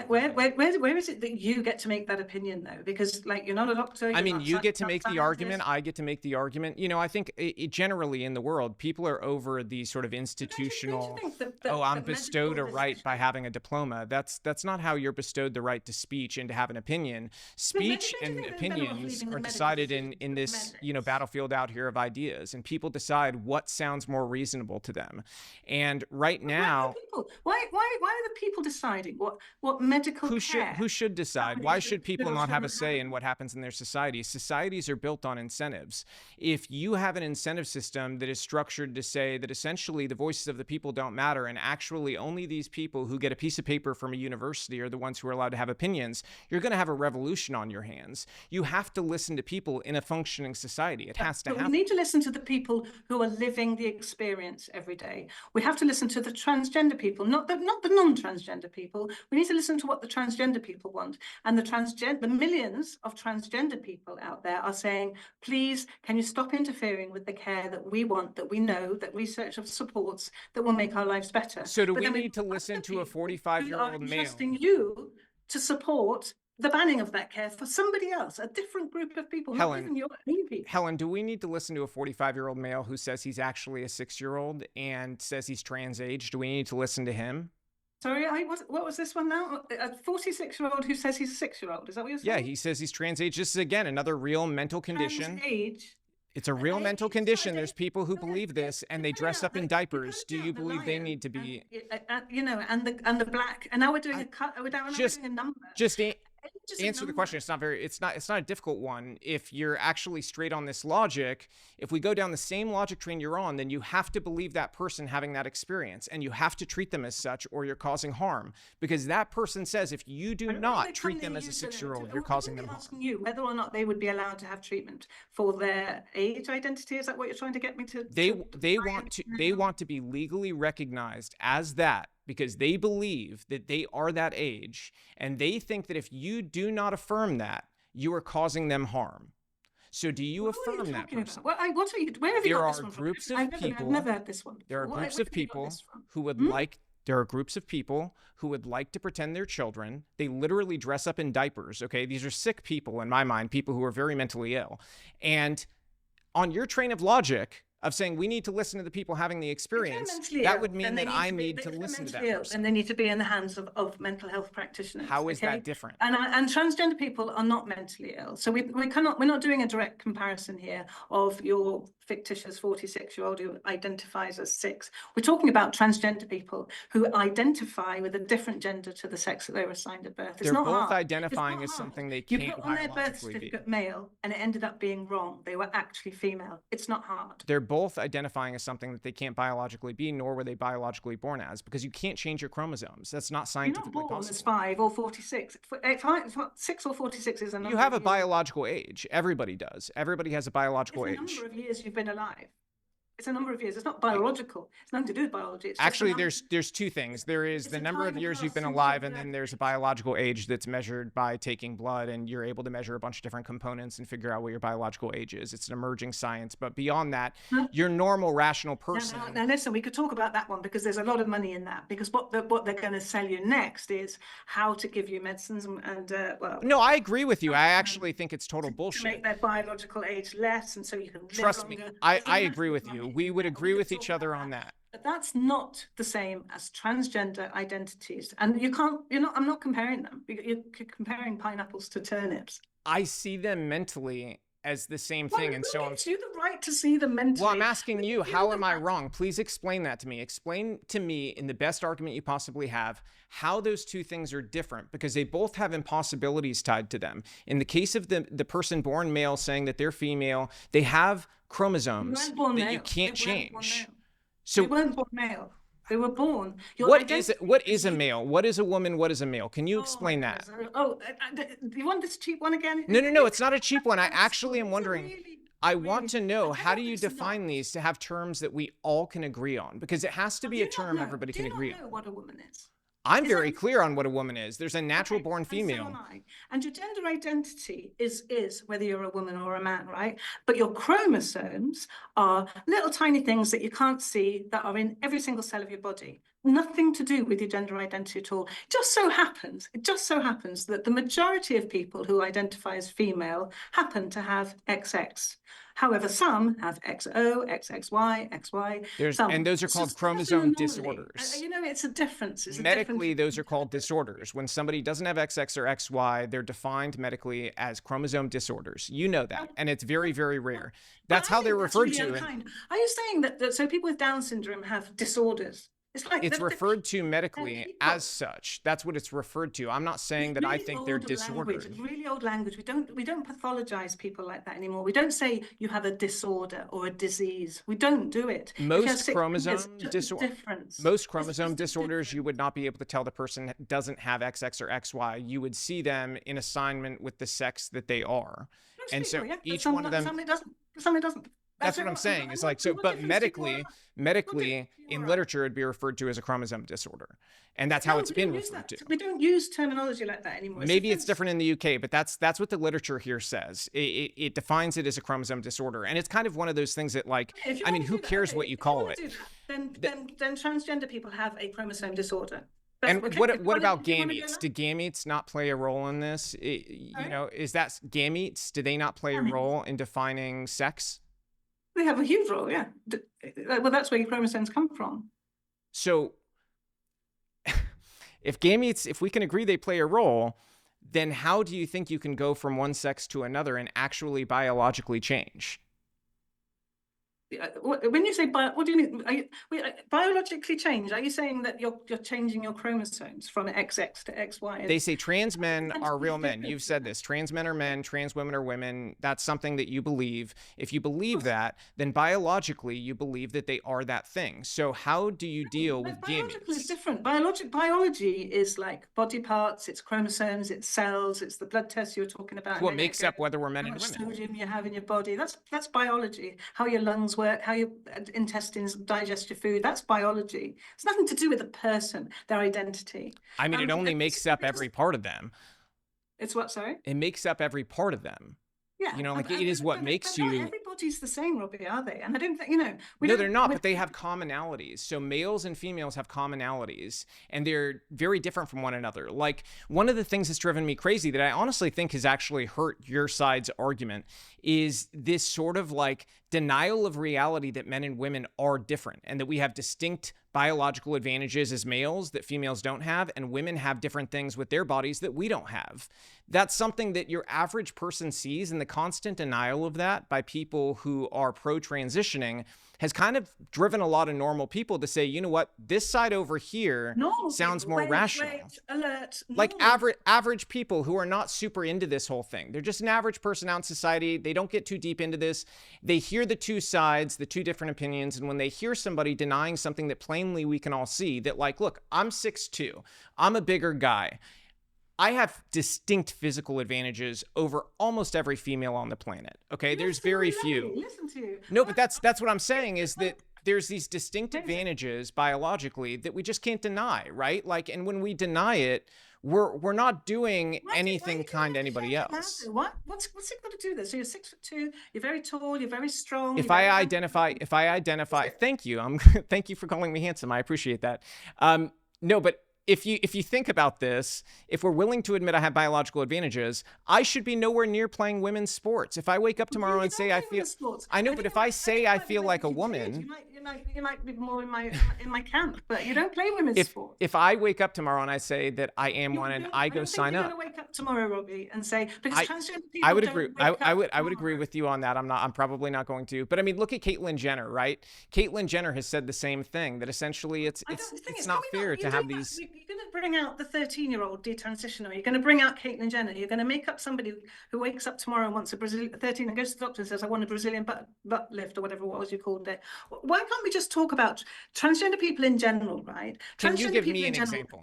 where is it that you get to make that opinion though? Because like you're not a doctor. I mean, you get to make the argument. I get to make the argument. You know, I think generally in the world, people are over the sort of institutional. I'm bestowed a right by having a diploma. That's not how you're bestowed the right to speech and to have an opinion. Speech and opinions are decided in this battlefield out here of ideas, and people decide what sounds more reasonable to them. And right now, why are the people deciding what medical care? Who should decide? Why should people not have a say in what happens in their societies? Societies are built on incentives. If you have an incentive system that is structured to say that essentially the voices of the people don't matter, and actually only these people who get a piece of paper from a university are the ones who are allowed to have opinions, you're going to have a revolution on your hands. You have to listen to people in a functioning society. It has to happen. We need to listen to the people who are living the experience every day. We have to listen to the transgender people, not the non-transgender people. We need to listen to what the transgender people want. And the millions of transgender people out there are saying, please, can you stop interfering with the care that we want, that we know, that research supports, that will make our lives better. So do we need to listen to a 45-year-old male? Trusting you to support the banning of that care for somebody else, a different group of people, not even your own people. Helen, do we need to listen to a 45-year-old male who says he's actually a 6-year-old and says he's trans age? Do we need to listen to him? Sorry, what was this one now? A 46-year-old who says he's a 6-year-old. Is that what you're saying? Yeah, he says he's trans age. This is, again, another real mental condition. Age. It's a real mental condition. There's people who believe this, and they dress up in diapers. Do you believe they need to be? And the black. And now we're doing a number. Just answer the question. It's not a difficult one. If you're actually straight on this logic, if we go down the same logic train you're on, then you have to believe that person having that experience, and you have to treat them as such, or you're causing harm. Because that person says if you do not treat them as a 6-year-old, you're causing them harm. Asking you whether or not they would be allowed to have treatment for their age identity. Is that what you're trying to get me to? They want to be legally recognized as that, because they believe that they are that age, and they think that if you do not affirm that, you are causing them harm. So do you affirm that person? Where have you got this one from? I've never had this one before. There are groups of people who would like There are groups of people who would like to pretend they're children. They literally dress up in diapers, okay? These are sick people in my mind, people who are very mentally ill. And on your train of logic of saying we need to listen to the people having the experience, that would mean that I need to listen to that person. And they need to be in the hands of mental health practitioners. How is that different? And transgender people are not mentally ill. So we're not doing a direct comparison here of your fictitious 46-year-old who identifies as 6. We're talking about transgender people who identify with a different gender to the sex that they were assigned at birth. It's They're not both hard. identifying as something they can't You put on their birth biologically be. certificate male, and it ended up being wrong. They were actually female. It's not hard. They're both identifying as something that they can't biologically be, nor were they biologically born as, because you can't change your chromosomes. That's not scientifically You're not born possible. as 5 or 46. 6 or 46 is a number. You have a of years. biological age. Everybody does. Everybody has a biological age. It's a number of years you've been alive. It's a number of years. It's not biological. It's nothing to do with biology. It's Actually, there's two things. There is the number of years you've been alive, and then there's a biological age that's measured by taking blood, and you're able to measure a bunch of different components and figure out what your biological age is. It's an emerging science. But beyond that, your normal, rational person. Now listen, we could talk about that one because there's a lot of money in that. Because what they're going to sell you next is how to give you medicines and well. No, I agree with you. I actually think it's total bullshit. To make their biological age less, and so you can live Trust me, longer. I agree with you. We would agree with each other on that. But that's not the same as transgender identities. And I'm not comparing them. You're comparing pineapples to turnips. I see them mentally as the same thing, and so I'm. You the right to see them mentally. Well, I'm asking you, how am I wrong? Please explain that to me. Explain to me, in the best argument you possibly have, how those two things are different, because they both have impossibilities tied to them. In the case of the person born male saying that they're female, they have chromosomes that you can't change. So they weren't born male. They were born. What is a male? What is a woman? What is a male? Can you explain that? Do you want this cheap one again? No, it's not a cheap one. I actually am wondering. I want to know, how do you define these to have terms that we all can agree on? Because it has to be a term everybody can agree on. Do you know what a woman is? I'm very clear on what a woman is. There's a natural born female. And so am I. And your gender identity is whether you're a woman or a man, right? But your chromosomes are little tiny things that you can't see that are in every single cell of your body. nothing to do with your gender identity at all. It just so happens that the majority of people who identify as female happen to have XX. However, some have XO, XXY, XY. And those are called chromosome disorders. You know, it's a difference. Medically, those are called disorders. When somebody doesn't have XX or XY, they're defined medically as chromosome disorders. You know that, and it's very, very rare. That's how they're referred to. Are you saying that so people with Down syndrome have disorders? It's referred to medically as such. That's what it's referred to. I'm not saying that I think they're disordered. Really old language. We don't pathologize people like that anymore. We don't say you have a disorder or a disease. We don't do it. Most chromosome disorders, you would not be able to tell the person doesn't have XX or XY. You would see them in assignment with the sex that they are. And so each one of them. Some doesn't. That's what I'm saying. It's like, so, but medically in literature, it'd be referred to as a chromosome disorder. And that's how it's been referred to. We don't use terminology like that anymore. Maybe it's different in the UK, but that's what the literature here says. It defines it as a chromosome disorder. And it's kind of one of those things that, like, I mean, who cares what you call it? Then transgender people have a chromosome disorder. And what about gametes? Do gametes not play a role in this? You know, is that gametes? Do they not play a role in defining sex? They have a huge role, yeah. Well, that's where your chromosomes come from. So if we can agree they play a role, then how do you think you can go from one sex to another and actually biologically change? When you say what do you mean? Biologically change? Are you saying that you're changing your chromosomes from XX to XY? They say trans men are real men. You've said this. Trans men are men. Trans women are women. That's something that you believe. If you believe that, then biologically you believe that they are that thing. So how do you deal with gametes? Biology is different. Biology is like body parts. It's chromosomes. It's cells. It's the blood tests you were talking about. What makes up whether we're men and women? How much sodium you have in your body. That's biology. How your lungs work, how your intestines digest your food. That's biology. It's nothing to do with a person, their identity. I mean, it only makes up every part of them. It's what, sorry? It makes up every part of them. Yeah. You know, like it is what makes you. Everybody's the same, Robby, are they? And I don't think, you know. No, they're not, but they have commonalities. So males and females have commonalities, and they're very different from one another. Like, one of the things that's driven me crazy that I honestly think has actually hurt your side's argument is this sort of like denial of reality that men and women are different and that we have distinct biological advantages as males that females don't have, and women have different things with their bodies that we don't have. That's something that your average person sees, and the constant denial of that by people who are pro-transitioning has kind of driven a lot of normal people to say, you know what, this side over here sounds more rational. Alert. Like average people who are not super into this whole thing. They're just an average person out in society. They don't get too deep into this. They hear the two sides, the two different opinions. And when they hear somebody denying something that plainly we can all see, that like, look, I'm 6'2", I'm a bigger guy. I have distinct physical advantages over almost every female on the planet. Okay, there's very few. Listen to you. No, but that's what I'm saying is that there's these distinct advantages biologically that we just can't deny, right? Like, and when we deny it, we're not doing anything kind to anybody else. What's it got to do with this? So you're 6'2", you're very tall, you're very strong. If I identify, thank you. Thank you for calling me handsome. I appreciate that. No, but if you think about this, if we're willing to admit I have biological advantages, I should be nowhere near playing women's sports. If I wake up tomorrow and say I feel, I know, but if I say I feel like a woman, you might be more in my camp, but you don't play women's sports. If I wake up tomorrow and I say that I am one and I go sign up, you're gonna wake up tomorrow, Robby, and say because transgender people I would agree. I would agree with you on that. I'm probably not going to. But I mean, look at Caitlyn Jenner, right? Caitlyn Jenner has said the same thing, that essentially it's not fair to have these. You're going to bring out the 13-year-old detransitioner. You're going to bring out Caitlyn Jenner. You're going to make up somebody who wakes up tomorrow and wants a Brazilian 13 and goes to the doctor and says, I want a Brazilian butt lift or whatever it was you called it. Why can't we just talk about transgender people in general, right? Can you give me an example?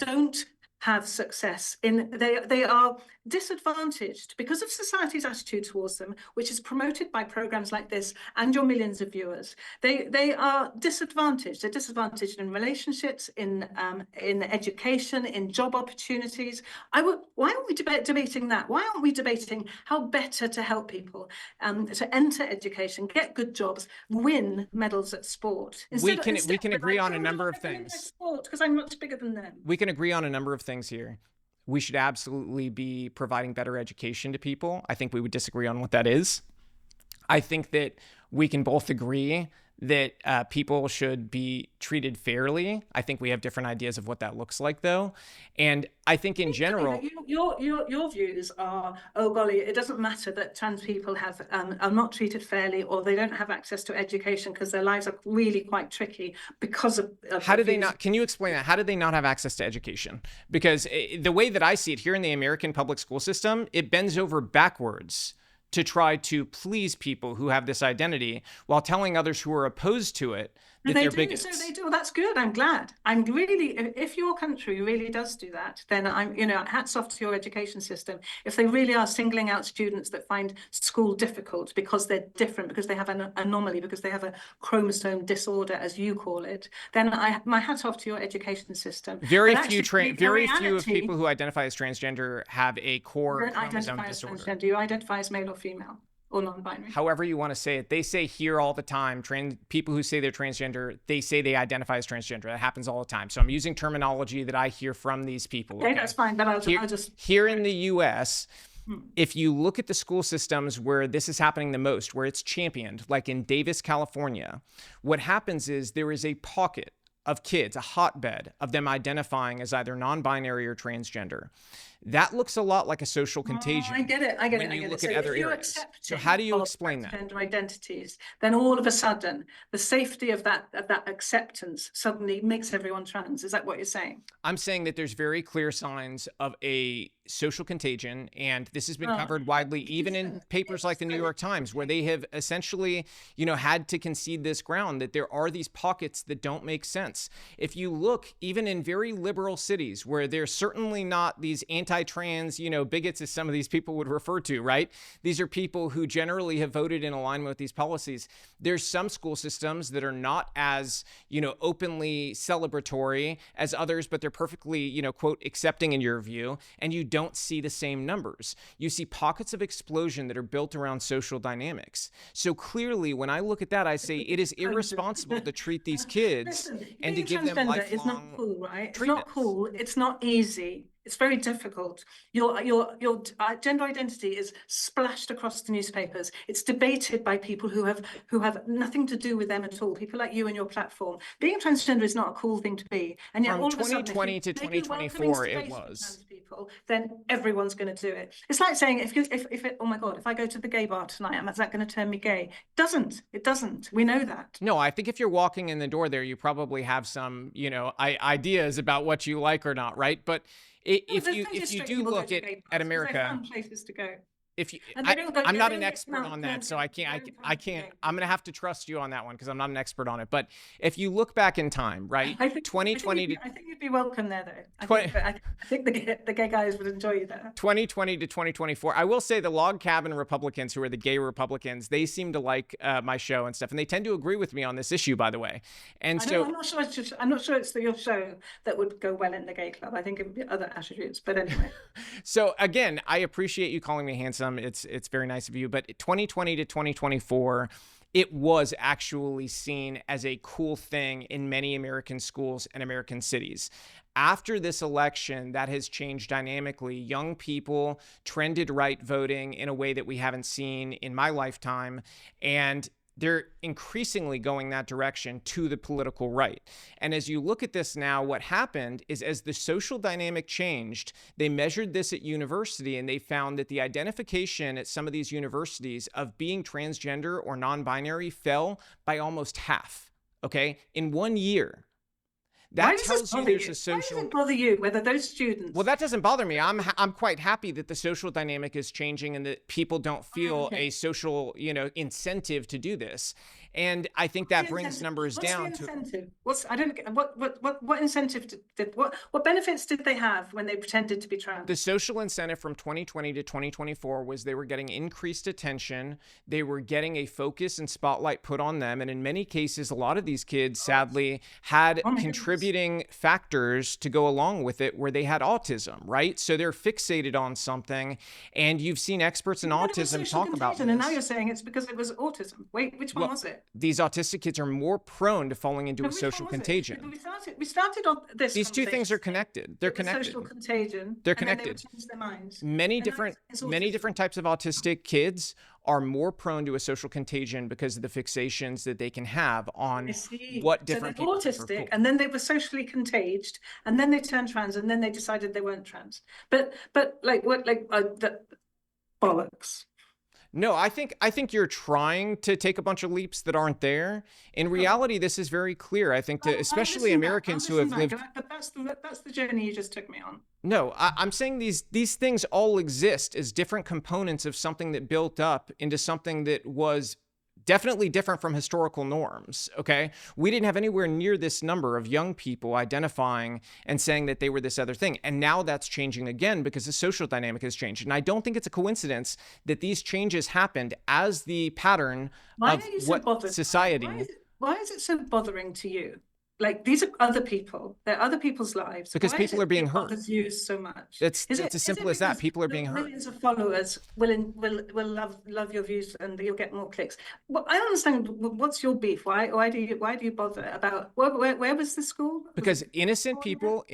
have success they are disadvantaged because of society's attitude towards them, which is promoted by programs like this and your millions of viewers. They are disadvantaged. They're disadvantaged in relationships, in education, in job opportunities. Why aren't we debating that? Why aren't we debating how better to help people to enter education, get good jobs, win medals at sport? We can agree on a number of things. Because I'm much bigger than them. We can agree on a number of things here. We should absolutely be providing better education to people. I think we would disagree on what that is. I think that we can both agree that people should be treated fairly. I think we have different ideas of what that looks like, though. And I think in general, your views are, oh golly, it doesn't matter that trans people are not treated fairly, or they don't have access to education because their lives are really quite tricky because of how do they not? Can you explain that? How do they not have access to education? Because the way that I see it here in the American public school system, it bends over backwards to try to please people who have this identity while telling others who are opposed to it that they're bigots. So they do. Well, that's good. I'm glad. I'm really, if your country really does do that, then hats off to your education system. If they really are singling out students that find school difficult because they're different, because they have an anomaly, because they have a chromosome disorder, as you call it, then my hat off to your education system. Very few of people who identify as transgender have a core chromosome disorder. Do you identify as male or female? Or non-binary. However you want to say it. They say here all the time, people who say they're transgender, they say they identify as transgender. That happens all the time. So I'm using terminology that I hear from these people. Okay, that's fine, but I'll just... Here in the US, if you look at the school systems where this is happening the most, where it's championed, like in Davis, California, what happens is there is a pocket of kids, a hotbed of them identifying as either non-binary or transgender. That looks a lot like a social contagion. I get it. When you look at other areas. So how do you explain that? Gender identities, then all of a sudden, the safety of that acceptance suddenly makes everyone trans. Is that what you're saying? I'm saying that there's very clear signs of a social contagion, and this has been covered widely, even in papers like the New York Times, where they have essentially, had to concede this ground that there are these pockets that don't make sense. If you look, even in very liberal cities where there's certainly not these anti-trans, bigots, as some of these people would refer to, right? These are people who generally have voted in alignment with these policies. There's some school systems that are not as, openly celebratory as others, but they're perfectly, quote, accepting in your view, and you don't see the same numbers. You see pockets of explosion that are built around social dynamics. So clearly, when I look at that, I say it is irresponsible to treat these kids and to give them lifelong It's not cool, right? treatment. It's not cool. It's not easy. It's very difficult. Your gender identity is splashed across the newspapers. It's debated by people who have nothing to do with them at all. People like you and your platform. Being transgender is not a cool thing to be. And yet, from all of a sudden, 2020 to 2024, it was. Trans people, then everyone's going to do it. It's like saying oh my God, if I go to the gay bar tonight, is that going to turn me gay? It doesn't. We know that. No, I think if you're walking in the door there, you probably have some, ideas about what you like or not, right? But if you do look at America, places to go. I'm not an expert on that, so I can't. I'm going to have to trust you on that one because I'm not an expert on it. But if you look back in time, right? 2020. I think you'd be welcome there, though. I think the gay guys would enjoy you there. 2020 to 2024. I will say the log cabin Republicans, who are the gay Republicans, they seem to like my show and stuff, and they tend to agree with me on this issue, by the way. And so I'm not sure it's your show that would go well in the gay club. I think it would be other attributes, but anyway. So again, I appreciate you calling me handsome. It's very nice of you, but 2020 to 2024, it was actually seen as a cool thing in many American schools and American cities. After this election, that has changed dynamically. Young people trended right voting in a way that we haven't seen in my lifetime, and they're increasingly going that direction to the political right. And as you look at this now, what happened is as the social dynamic changed, they measured this at university and they found that the identification at some of these universities of being transgender or non-binary fell by almost half, okay, in 1 year. That tells you there's a social. Why does it bother you whether those students? Well, that doesn't bother me. I'm quite happy that the social dynamic is changing and that people don't feel a social, incentive to do this. And I think that brings numbers down to. Incentive? I don't get what incentive what benefits did they have when they pretended to be trans? The social incentive from 2020 to 2024 was they were getting increased attention. They were getting a focus and spotlight put on them. And in many cases, a lot of these kids sadly had contributing factors to go along with it where they had autism, right? So they're fixated on something. And you've seen experts in autism talk about this. And now you're saying it's because it was autism. Wait, which one was it? These autistic kids are more prone to falling into a social contagion. We started on this. These two things are connected. They're connected. Social contagion. They're connected. They changed their minds. Many different types of autistic kids are more prone to a social contagion because of the fixations that they can have on what different people are autistic, and then they were socially contaged, and then they turned trans, and then they decided they weren't trans. But bollocks. No, I think you're trying to take a bunch of leaps that aren't there. In reality, this is very clear. I think that especially Americans who have lived. But that's the journey you just took me on. No, I'm saying these things all exist as different components of something that built up into something that was definitely different from historical norms, okay? We didn't have anywhere near this number of young people identifying and saying that they were this other thing. And now that's changing again because the social dynamic has changed. And I don't think it's a coincidence that these changes happened as the pattern of what society... Why is it so bothering to you? Like, these are other people. They're other people's lives. Because people are being hurt. Bothers you so much. It's as simple as that. People are being hurt. Millions of followers will love your views, and you'll get more clicks. Well, I don't understand. What's your beef? Why do you bother about? Where was the school? Because innocent people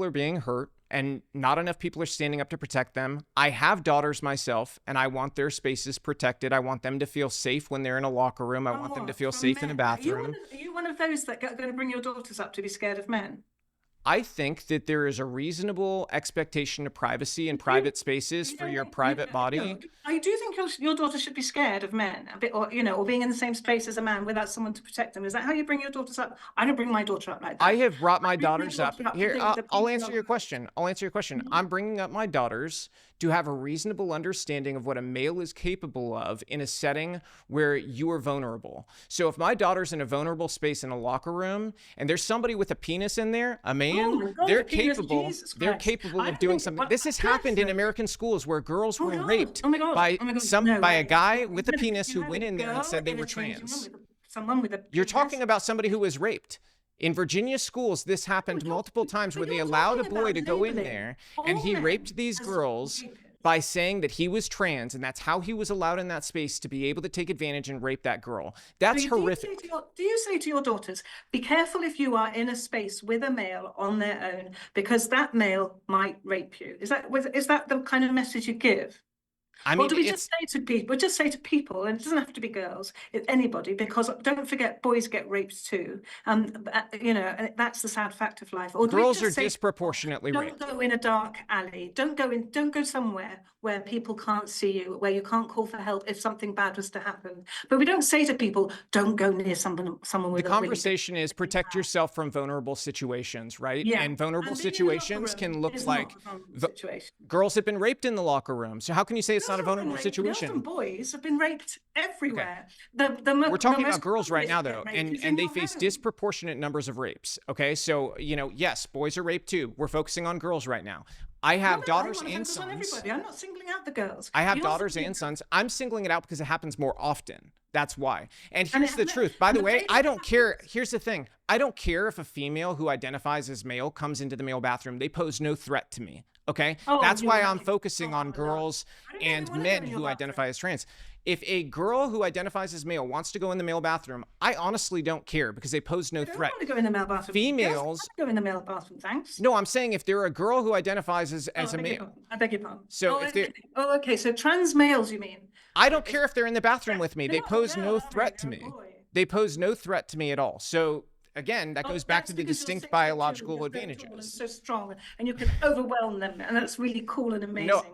are being hurt, and not enough people are standing up to protect them. I have daughters myself, and I want their spaces protected. I want them to feel safe when they're in a locker room. I want them to feel safe in a bathroom. Are you one of those that are going to bring your daughters up to be scared of men? I think that there is a reasonable expectation of privacy and private spaces for your private body. I do think your daughter should be scared of men a bit, or being in the same space as a man without someone to protect them. Is that how you bring your daughters up? I don't bring my daughter up like that. I have brought my daughters up. Here, I'll answer your question. I'm bringing up my daughters to have a reasonable understanding of what a male is capable of in a setting where you are vulnerable. So if my daughter's in a vulnerable space in a locker room and there's somebody with a penis in there, a man, they're capable of doing something. This has happened in American schools where girls were raped by a guy with a penis who went in there and said they were trans. You're talking about somebody who was raped. In Virginia schools, this happened multiple times where they allowed a boy to go in there and he raped these girls by saying that he was trans, and that's how he was allowed in that space to be able to take advantage and rape that girl. That's horrific. Do you say to your daughters, be careful if you are in a space with a male on their own, because that male might rape you? Is that the kind of message you give? I mean, or do we just say to people? We just say to people, and it doesn't have to be girls, it's anybody, because don't forget, boys get raped too. And that's the sad fact of life. Or girls are disproportionately raped. Don't go in a dark alley. Don't go somewhere where people can't see you, where you can't call for help if something bad was to happen. But we don't say to people, don't go near someone with the conversation is protect yourself from vulnerable situations, right? Yeah. And vulnerable situations can look like girls have been raped in the locker room. So how can you say it's not a vulnerable situation? Girls and boys have been raped everywhere. Okay. We're talking about girls right now, though, and they face disproportionate numbers of rapes. Okay, so yes, boys are raped too. We're focusing on girls right now. I have daughters and sons. I'm not singling out the girls. I have daughters and sons. I'm singling it out because it happens more often. That's why. And here's the truth. By the way, I don't care. Here's the thing. I don't care if a female who identifies as male comes into the male bathroom. They pose no threat to me. Okay? That's why I'm focusing on girls and men who identify as trans. If a girl who identifies as male wants to go in the male bathroom, I honestly don't care because they pose no threat. I don't want to go in the male bathroom. Females go in the male bathroom, thanks. No, I'm saying if they're a girl who identifies as a male. I beg your pardon. So okay. So trans males, you mean? I don't care if they're in the bathroom with me. They pose no threat to me. They pose no threat to me at all. So again, that goes back to the distinct biological advantages. So strong, and you can overwhelm them, and that's really cool and amazing. No,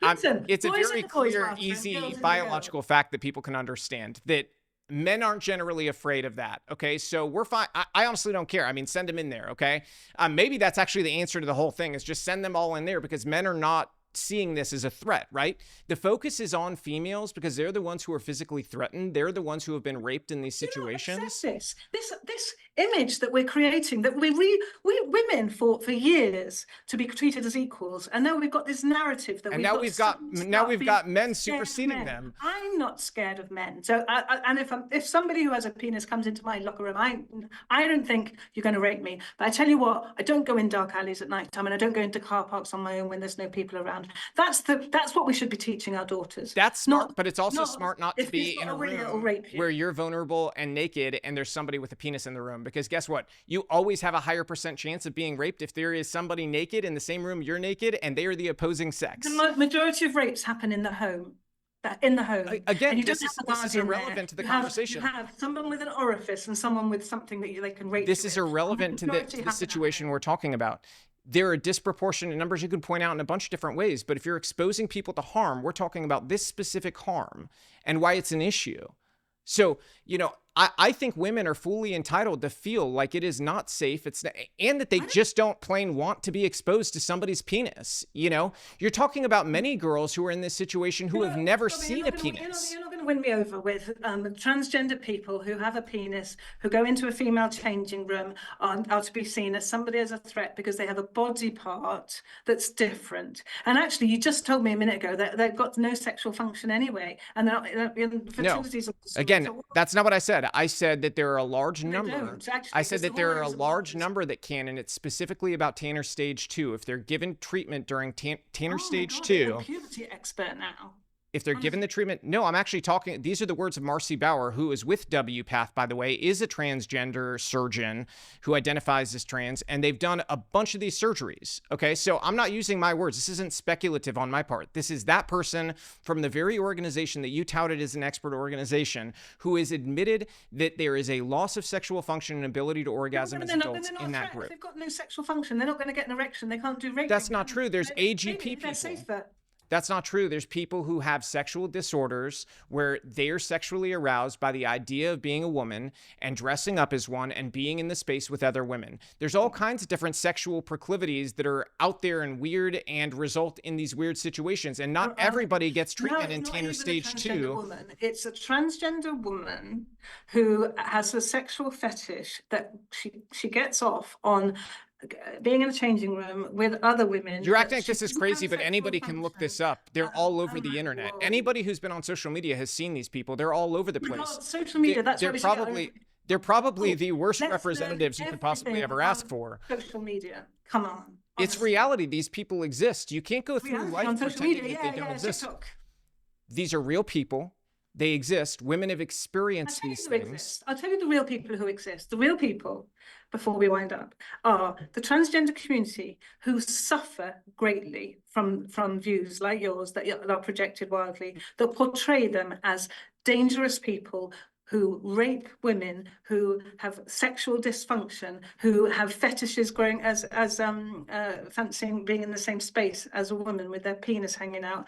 it's a very clear, easy biological fact that people can understand that Men aren't generally afraid of that. Okay. So we're fine. I honestly don't care. I mean, send them in there. Okay. Maybe that's actually the answer to the whole thing, is just send them all in there, because men are not seeing this as a threat, right? The focus is on females because they're the ones who are physically threatened. They're the ones who have been raped in these situations. This image that we're creating, that we women fought for years to be treated as equals, and now we've got this narrative that we've got men superseding them. I'm not scared of men. So, and if somebody who has a penis comes into my locker room, I don't think you're going to rape me. But I tell you what, I don't go in dark alleys at night time, and I don't go into car parks on my own when there's no people around. That's what we should be teaching our daughters. That's smart, but it's also smart not to be in a room where you're vulnerable and naked and there's somebody with a penis in the room, because guess what? You always have a higher % chance of being raped if there is somebody naked in the same room you're naked and they are the opposing sex. The majority of rapes happen in the home. Again, this is irrelevant to the conversation. You have someone with an orifice and someone with something that they can rape. This is irrelevant to the situation we're talking about. There are disproportionate numbers you could point out in a bunch of different ways, but if you're exposing people to harm, we're talking about this specific harm and why it's an issue. So, I think women are fully entitled to feel like it is not safe. And that they just don't plain want to be exposed to somebody's penis. You're talking about many girls who are in this situation who have never seen a penis. You're not going to win me over with transgender people who have a penis, who go into a female changing room, are to be seen as somebody as a threat because they have a body part that's different. And actually, you just told me a minute ago that they've got no sexual function anyway, and they're not. No. Again, that's not what I said. I said that there are a large number. I said that there are a large number that can, and it's specifically about Tanner stage 2. If they're given treatment during Tanner stage 2, you're a puberty expert now. If they're given the treatment, no, I'm actually talking, these are the words of Marcy Bauer, who is with WPATH, by the way, is a transgender surgeon who identifies as trans, and they've done a bunch of these surgeries. Okay, so I'm not using my words. This isn't speculative on my part. This is that person from the very organization that you touted as an expert organization who has admitted that there is a loss of sexual function and ability to orgasm as adults in that group. They've got no sexual function. They're not going to get an erection. They can't do raping. That's not true. There's AGP people. That's not true. There's people who have sexual disorders where they are sexually aroused by the idea of being a woman and dressing up as one and being in the space with other women. There's all kinds of different sexual proclivities that are out there and weird and result in these weird situations. And not everybody gets treatment in Tanner stage 2. It's a transgender woman who has a sexual fetish that she gets off on being in a changing room with other women. You're acting like this is crazy, but anybody can look this up. They're all over the internet. Anybody who's been on social media has seen these people. They're all over the place. Social media, they're probably the worst representatives you could possibly ever ask for. Social media, come on. Honestly. It's reality. These people exist. You can't go through life pretending that they don't exist. TikTok. These are real people. They exist. Women have experienced these things. I'll tell you the real people who exist. The real people, before we wind up, are the transgender community who suffer greatly from views like yours that are projected wildly, that portray them as dangerous people who rape women, who have sexual dysfunction, who have fetishes growing as fancying being in the same space as a woman with their penis hanging out.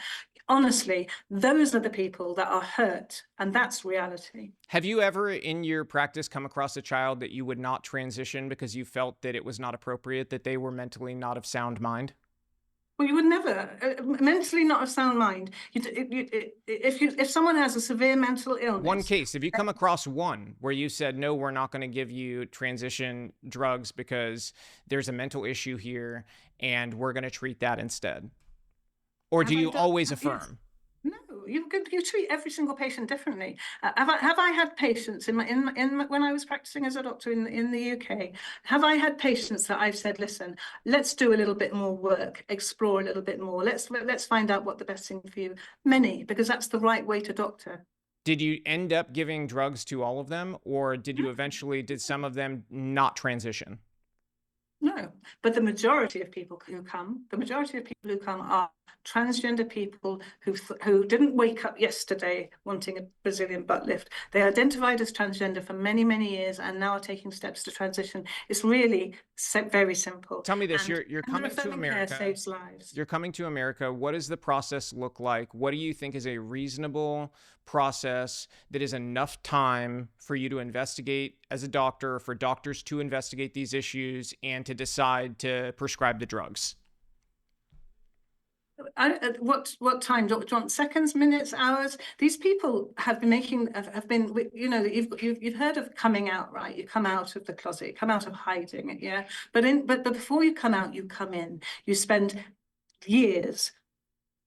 Honestly, those are the people that are hurt, and that's reality. Have you ever in your practice come across a child that you would not transition because you felt that it was not appropriate, that they were mentally not of sound mind? Well, you would never, mentally not of sound mind. If someone has a severe mental illness. One case, have you come across one where you said, no, we're not going to give you transition drugs because there's a mental issue here and we're going to treat that instead? Or do you always affirm? No, you treat every single patient differently. Have I had patients in when I was practicing as a doctor in the UK? Have I had patients that I've said, listen, let's do a little bit more work, explore a little bit more. Let's find out what the best thing for you. Many, because that's the right way to doctor. Did you end up giving drugs to all of them, or did some of them not transition? No, but the majority of people who come are transgender people who didn't wake up yesterday wanting a Brazilian butt lift. They identified as transgender for many, many years and now are taking steps to transition. It's really very simple. Tell me this, you're coming to America. Saves lives. You're coming to America. What does the process look like? What do you think is a reasonable process that is enough time for you to investigate as a doctor, for doctors to investigate these issues and to decide to prescribe the drugs? What time? Do you want seconds, minutes, hours? These people have been you've heard of coming out, right? You come out of the closet, you come out of hiding, yeah. But before you come out, you come in. You spend years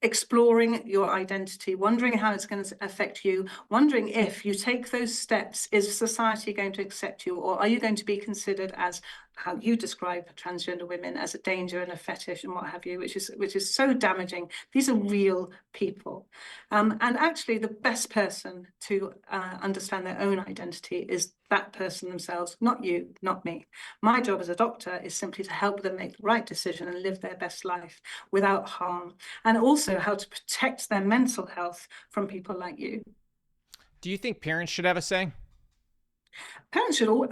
exploring your identity, wondering how it's going to affect you, wondering if you take those steps, is society going to accept you, or are you going to be considered as how you describe transgender women, as a danger and a fetish and what have you, which is so damaging. These are real people. And actually the best person to understand their own identity is that person themselves, not you, not me. My job as a doctor is simply to help them make the right decision and live their best life without harm, and also how to protect their mental health from people like you. Do you think parents should have a say? Parents should all,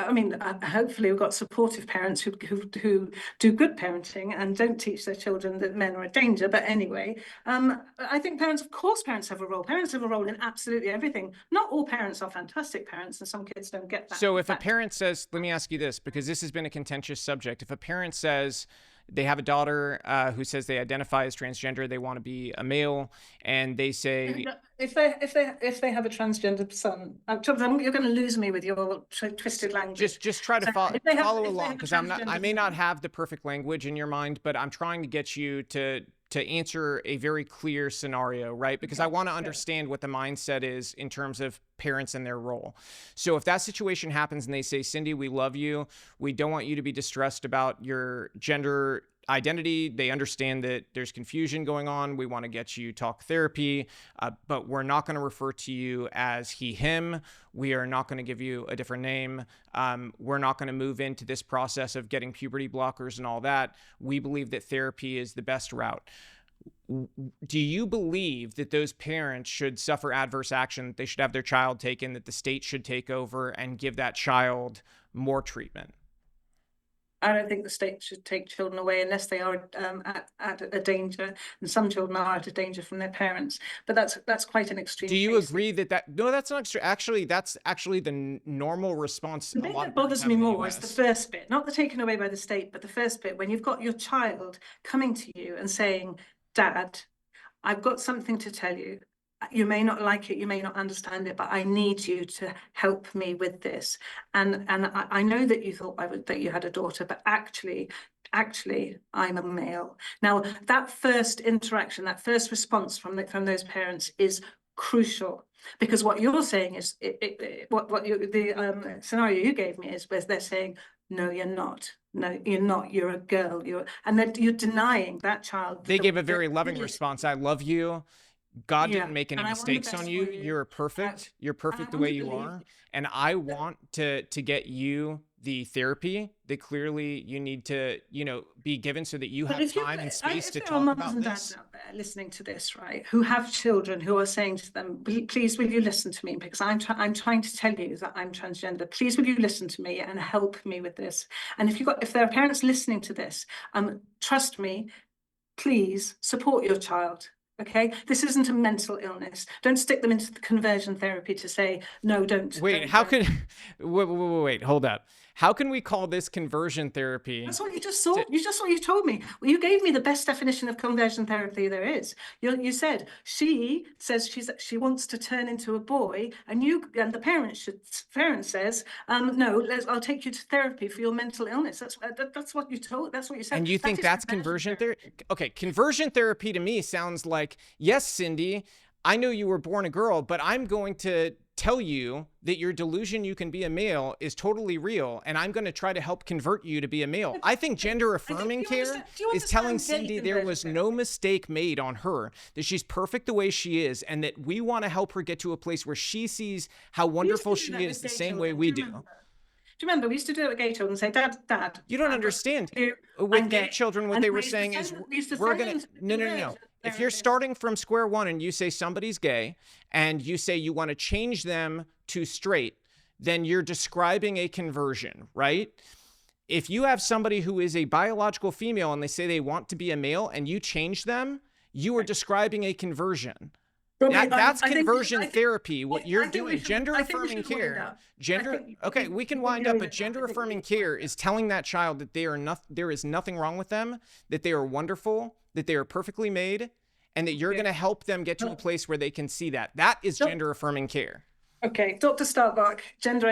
hopefully we've got supportive parents who do good parenting and don't teach their children that men are a danger. But anyway, I think parents have a role. Parents have a role in absolutely everything. Not all parents are fantastic parents, and some kids don't get that. So if a parent says, let me ask you this, because this has been a contentious subject. If a parent says they have a daughter who says they identify as transgender, they want to be a male, and they say, if they have a transgender son, you're going to lose me with your twisted language. Just try to follow along, because I may not have the perfect language in your mind, but I'm trying to get you to answer a very clear scenario, right? Because I want to understand what the mindset is in terms of parents and their role. So if that situation happens and they say, Cindy, we love you, we don't want you to be distressed about your gender identity, they understand that there's confusion going on, we want to get you talk therapy, but we're not going to refer to you as he, him, we are not going to give you a different name, we're not going to move into this process of getting puberty blockers and all that, we believe that therapy is the best route. Do you believe that those parents should suffer adverse action, that they should have their child taken, that the state should take over and give that child more treatment? I don't think the state should take children away unless they are at a danger, and some children are at a danger from their parents. But that's quite an extreme. Do you agree that no, that's not extreme. Actually, that's actually the normal response. The thing that bothers me more is the first bit, not the taken away by the state, but the first bit, when you've got your child coming to you and saying, Dad, I've got something to tell you. You may not like it, you may not understand it, but I need you to help me with this. And I know that you thought that you had a daughter, but actually, I'm a male. Now, that first interaction, that first response from those parents is crucial, because what you're saying is the scenario you gave me is where they're saying, no, you're not. No, you're not. You're a girl. And then you're denying that child. They gave a very loving response. I love you. God didn't make any mistakes on you. You're perfect. You're perfect the way you are. And I want to get you the therapy that clearly you need to, be given so that you have time and space to talk about this. If there are mums and dads out there listening to this, right, who have children who are saying to them, please, will you listen to me? Because I'm trying to tell you that I'm transgender. Please, will you listen to me and help me with this? And if there are parents listening to this, trust me, please support your child. Okay, this isn't a mental illness. Don't stick them into the conversion therapy to say, no, don't. Wait, wait, hold up. How can we call this conversion therapy? That's what you just saw. You just what you told me. Well, you gave me the best definition of conversion therapy there is. You said she says she wants to turn into a boy, and the parent says, no, I'll take you to therapy for your mental illness. That's what you told. That's what you said. And you think that's conversion therapy? Okay, conversion therapy to me sounds like, yes, Cindy, I know you were born a girl, but I'm going to tell you that your delusion you can be a male is totally real, and I'm going to try to help convert you to be a male. I think gender affirming care is telling Cindy there was no mistake made on her, that she's perfect the way she is, and that we want to help her get to a place where she sees how wonderful she is the same way we do. Do you remember we used to do it with gay children and say, Dad. You don't understand. With gay children, what they were saying is, we're going to, no. If you're starting from square one and you say somebody's gay and you say you want to change them to straight, then you're describing a conversion, right? If you have somebody who is a biological female and they say they want to be a male and you change them, you are describing a conversion. Robby, That's I think- conversion I think- therapy. What you're I think we doing, should- gender I think we affirming should wind care, up. okay, we can wind up, but gender affirming care is telling that child that there is nothing wrong with them, that they are wonderful, that they are perfectly made, and that you're going to help them get to a place where they can see that. That is gender affirming care. Okay, Dr. Starbuck, gender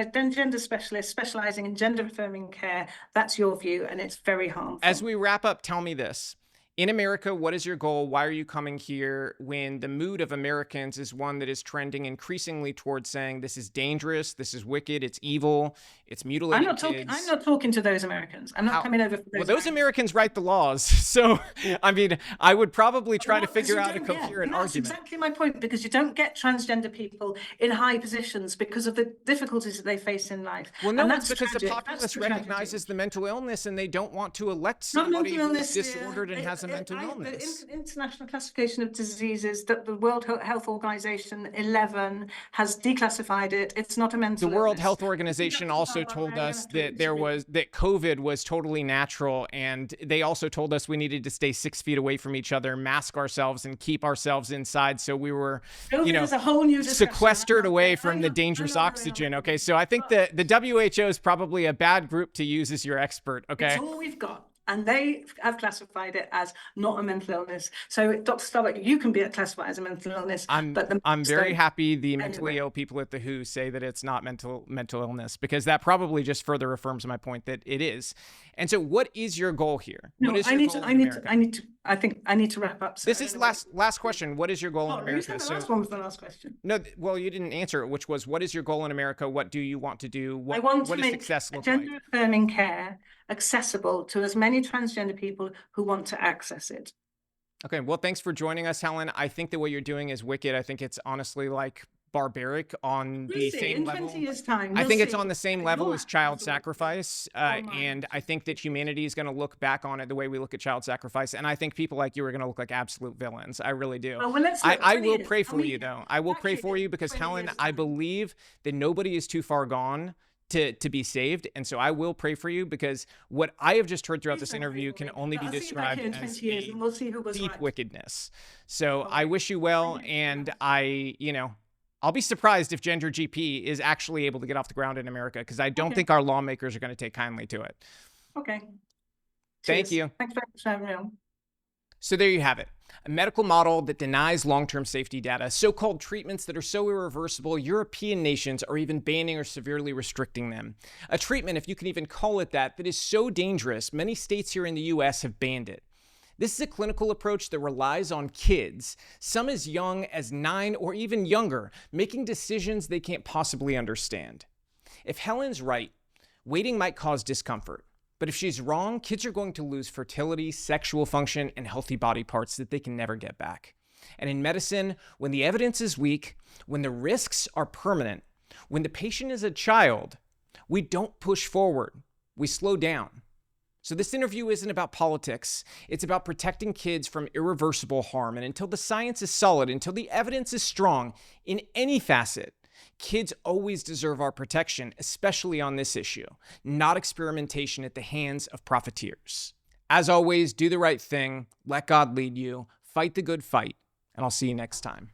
specialist specializing in gender affirming care. That's your view, and it's very harmful. As we wrap up, tell me this. In America, what is your goal? Why are you coming here when the mood of Americans is one that is trending increasingly towards saying this is dangerous, this is wicked, it's evil, it's mutilating kids? I'm not talking to those Americans. I'm not coming over for those. Well, those Americans write the laws. So, I mean, I would probably try to figure out a coherent That's argument. exactly my point, because you don't get transgender people in high positions because of the difficulties that they face in life. Well, no, And it's that's because the tragic. populace That's the tragedy. recognizes the mental illness and they don't want to elect Not somebody mental who's illness, disordered and has a mental illness. The International Classification of Diseases, that the World Health Organization 11 has declassified it. It's not a mental The World illness. Health Organization also told us that that COVID was totally natural, and they also told us we needed to stay 6 feet away from each other, mask ourselves, and keep ourselves inside, so we were, COVID is a whole new discussion. sequestered away from the dangerous oxygen. Okay, so I think that the WHO is probably a bad group to use as your expert. Okay, It's all we've got. And they have classified it as not a mental illness. So, Dr. Starbuck, you can be classified as a mental illness. I'm very happy the mentally ill people at the WHO say that it's not mental illness, because that probably just further affirms my point that it is. And so, what is your goal here? No, what is I your need goal to. in I need America? to. I need to. I think I need to wrap up. This is last question. What is your goal in You America? said the last one was the last question. No, well, you didn't answer it, which was, what is your goal in America? What do you want to do? I want to what does make success look gender like? affirming care accessible to as many transgender people who want to access it. Okay, well, thanks for joining us, Helen. I think that what you're doing is wicked. I think it's honestly like barbaric on the same in level. 20 years' time. I we'll think it's see. on the same level as child Absolutely. sacrifice. And I think that humanity is going to look back on it the way we look at child sacrifice. And I think people like you are going to look like absolute villains. I really do. Well, let's look I 20 will years. pray for you, though. I will pray for actually, you because, 20 Helen, years' I time. believe that nobody is too far gone to be saved. And so I will pray for you, because what I have just heard throughout this interview can only be I'll see you back described here in as 20 years, and we'll see who was deep right. wickedness. So I wish you well, and I'll be surprised if Gender GP is actually able to get off the ground in America, because I don't think our lawmakers are going to take kindly to it. Okay. Thank Cheers. you. Thanks very much for having me on. So there you have it. A medical model that denies long-term safety data, so-called treatments that are so irreversible, European nations are even banning or severely restricting them. A treatment, if you can even call it that is so dangerous, many states here in the US have banned it. This is a clinical approach that relies on kids, some as young as 9 or even younger, making decisions they can't possibly understand. If Helen's right, waiting might cause discomfort. But if she's wrong, kids are going to lose fertility, sexual function, and healthy body parts that they can never get back. And in medicine, when the evidence is weak, when the risks are permanent, when the patient is a child, we don't push forward, we slow down. So this interview isn't about politics. It's about protecting kids from irreversible harm. And until the science is solid, until the evidence is strong in any facet, kids always deserve our protection, especially on this issue, not experimentation at the hands of profiteers. As always, do the right thing, let God lead you, fight the good fight, and I'll see you next time.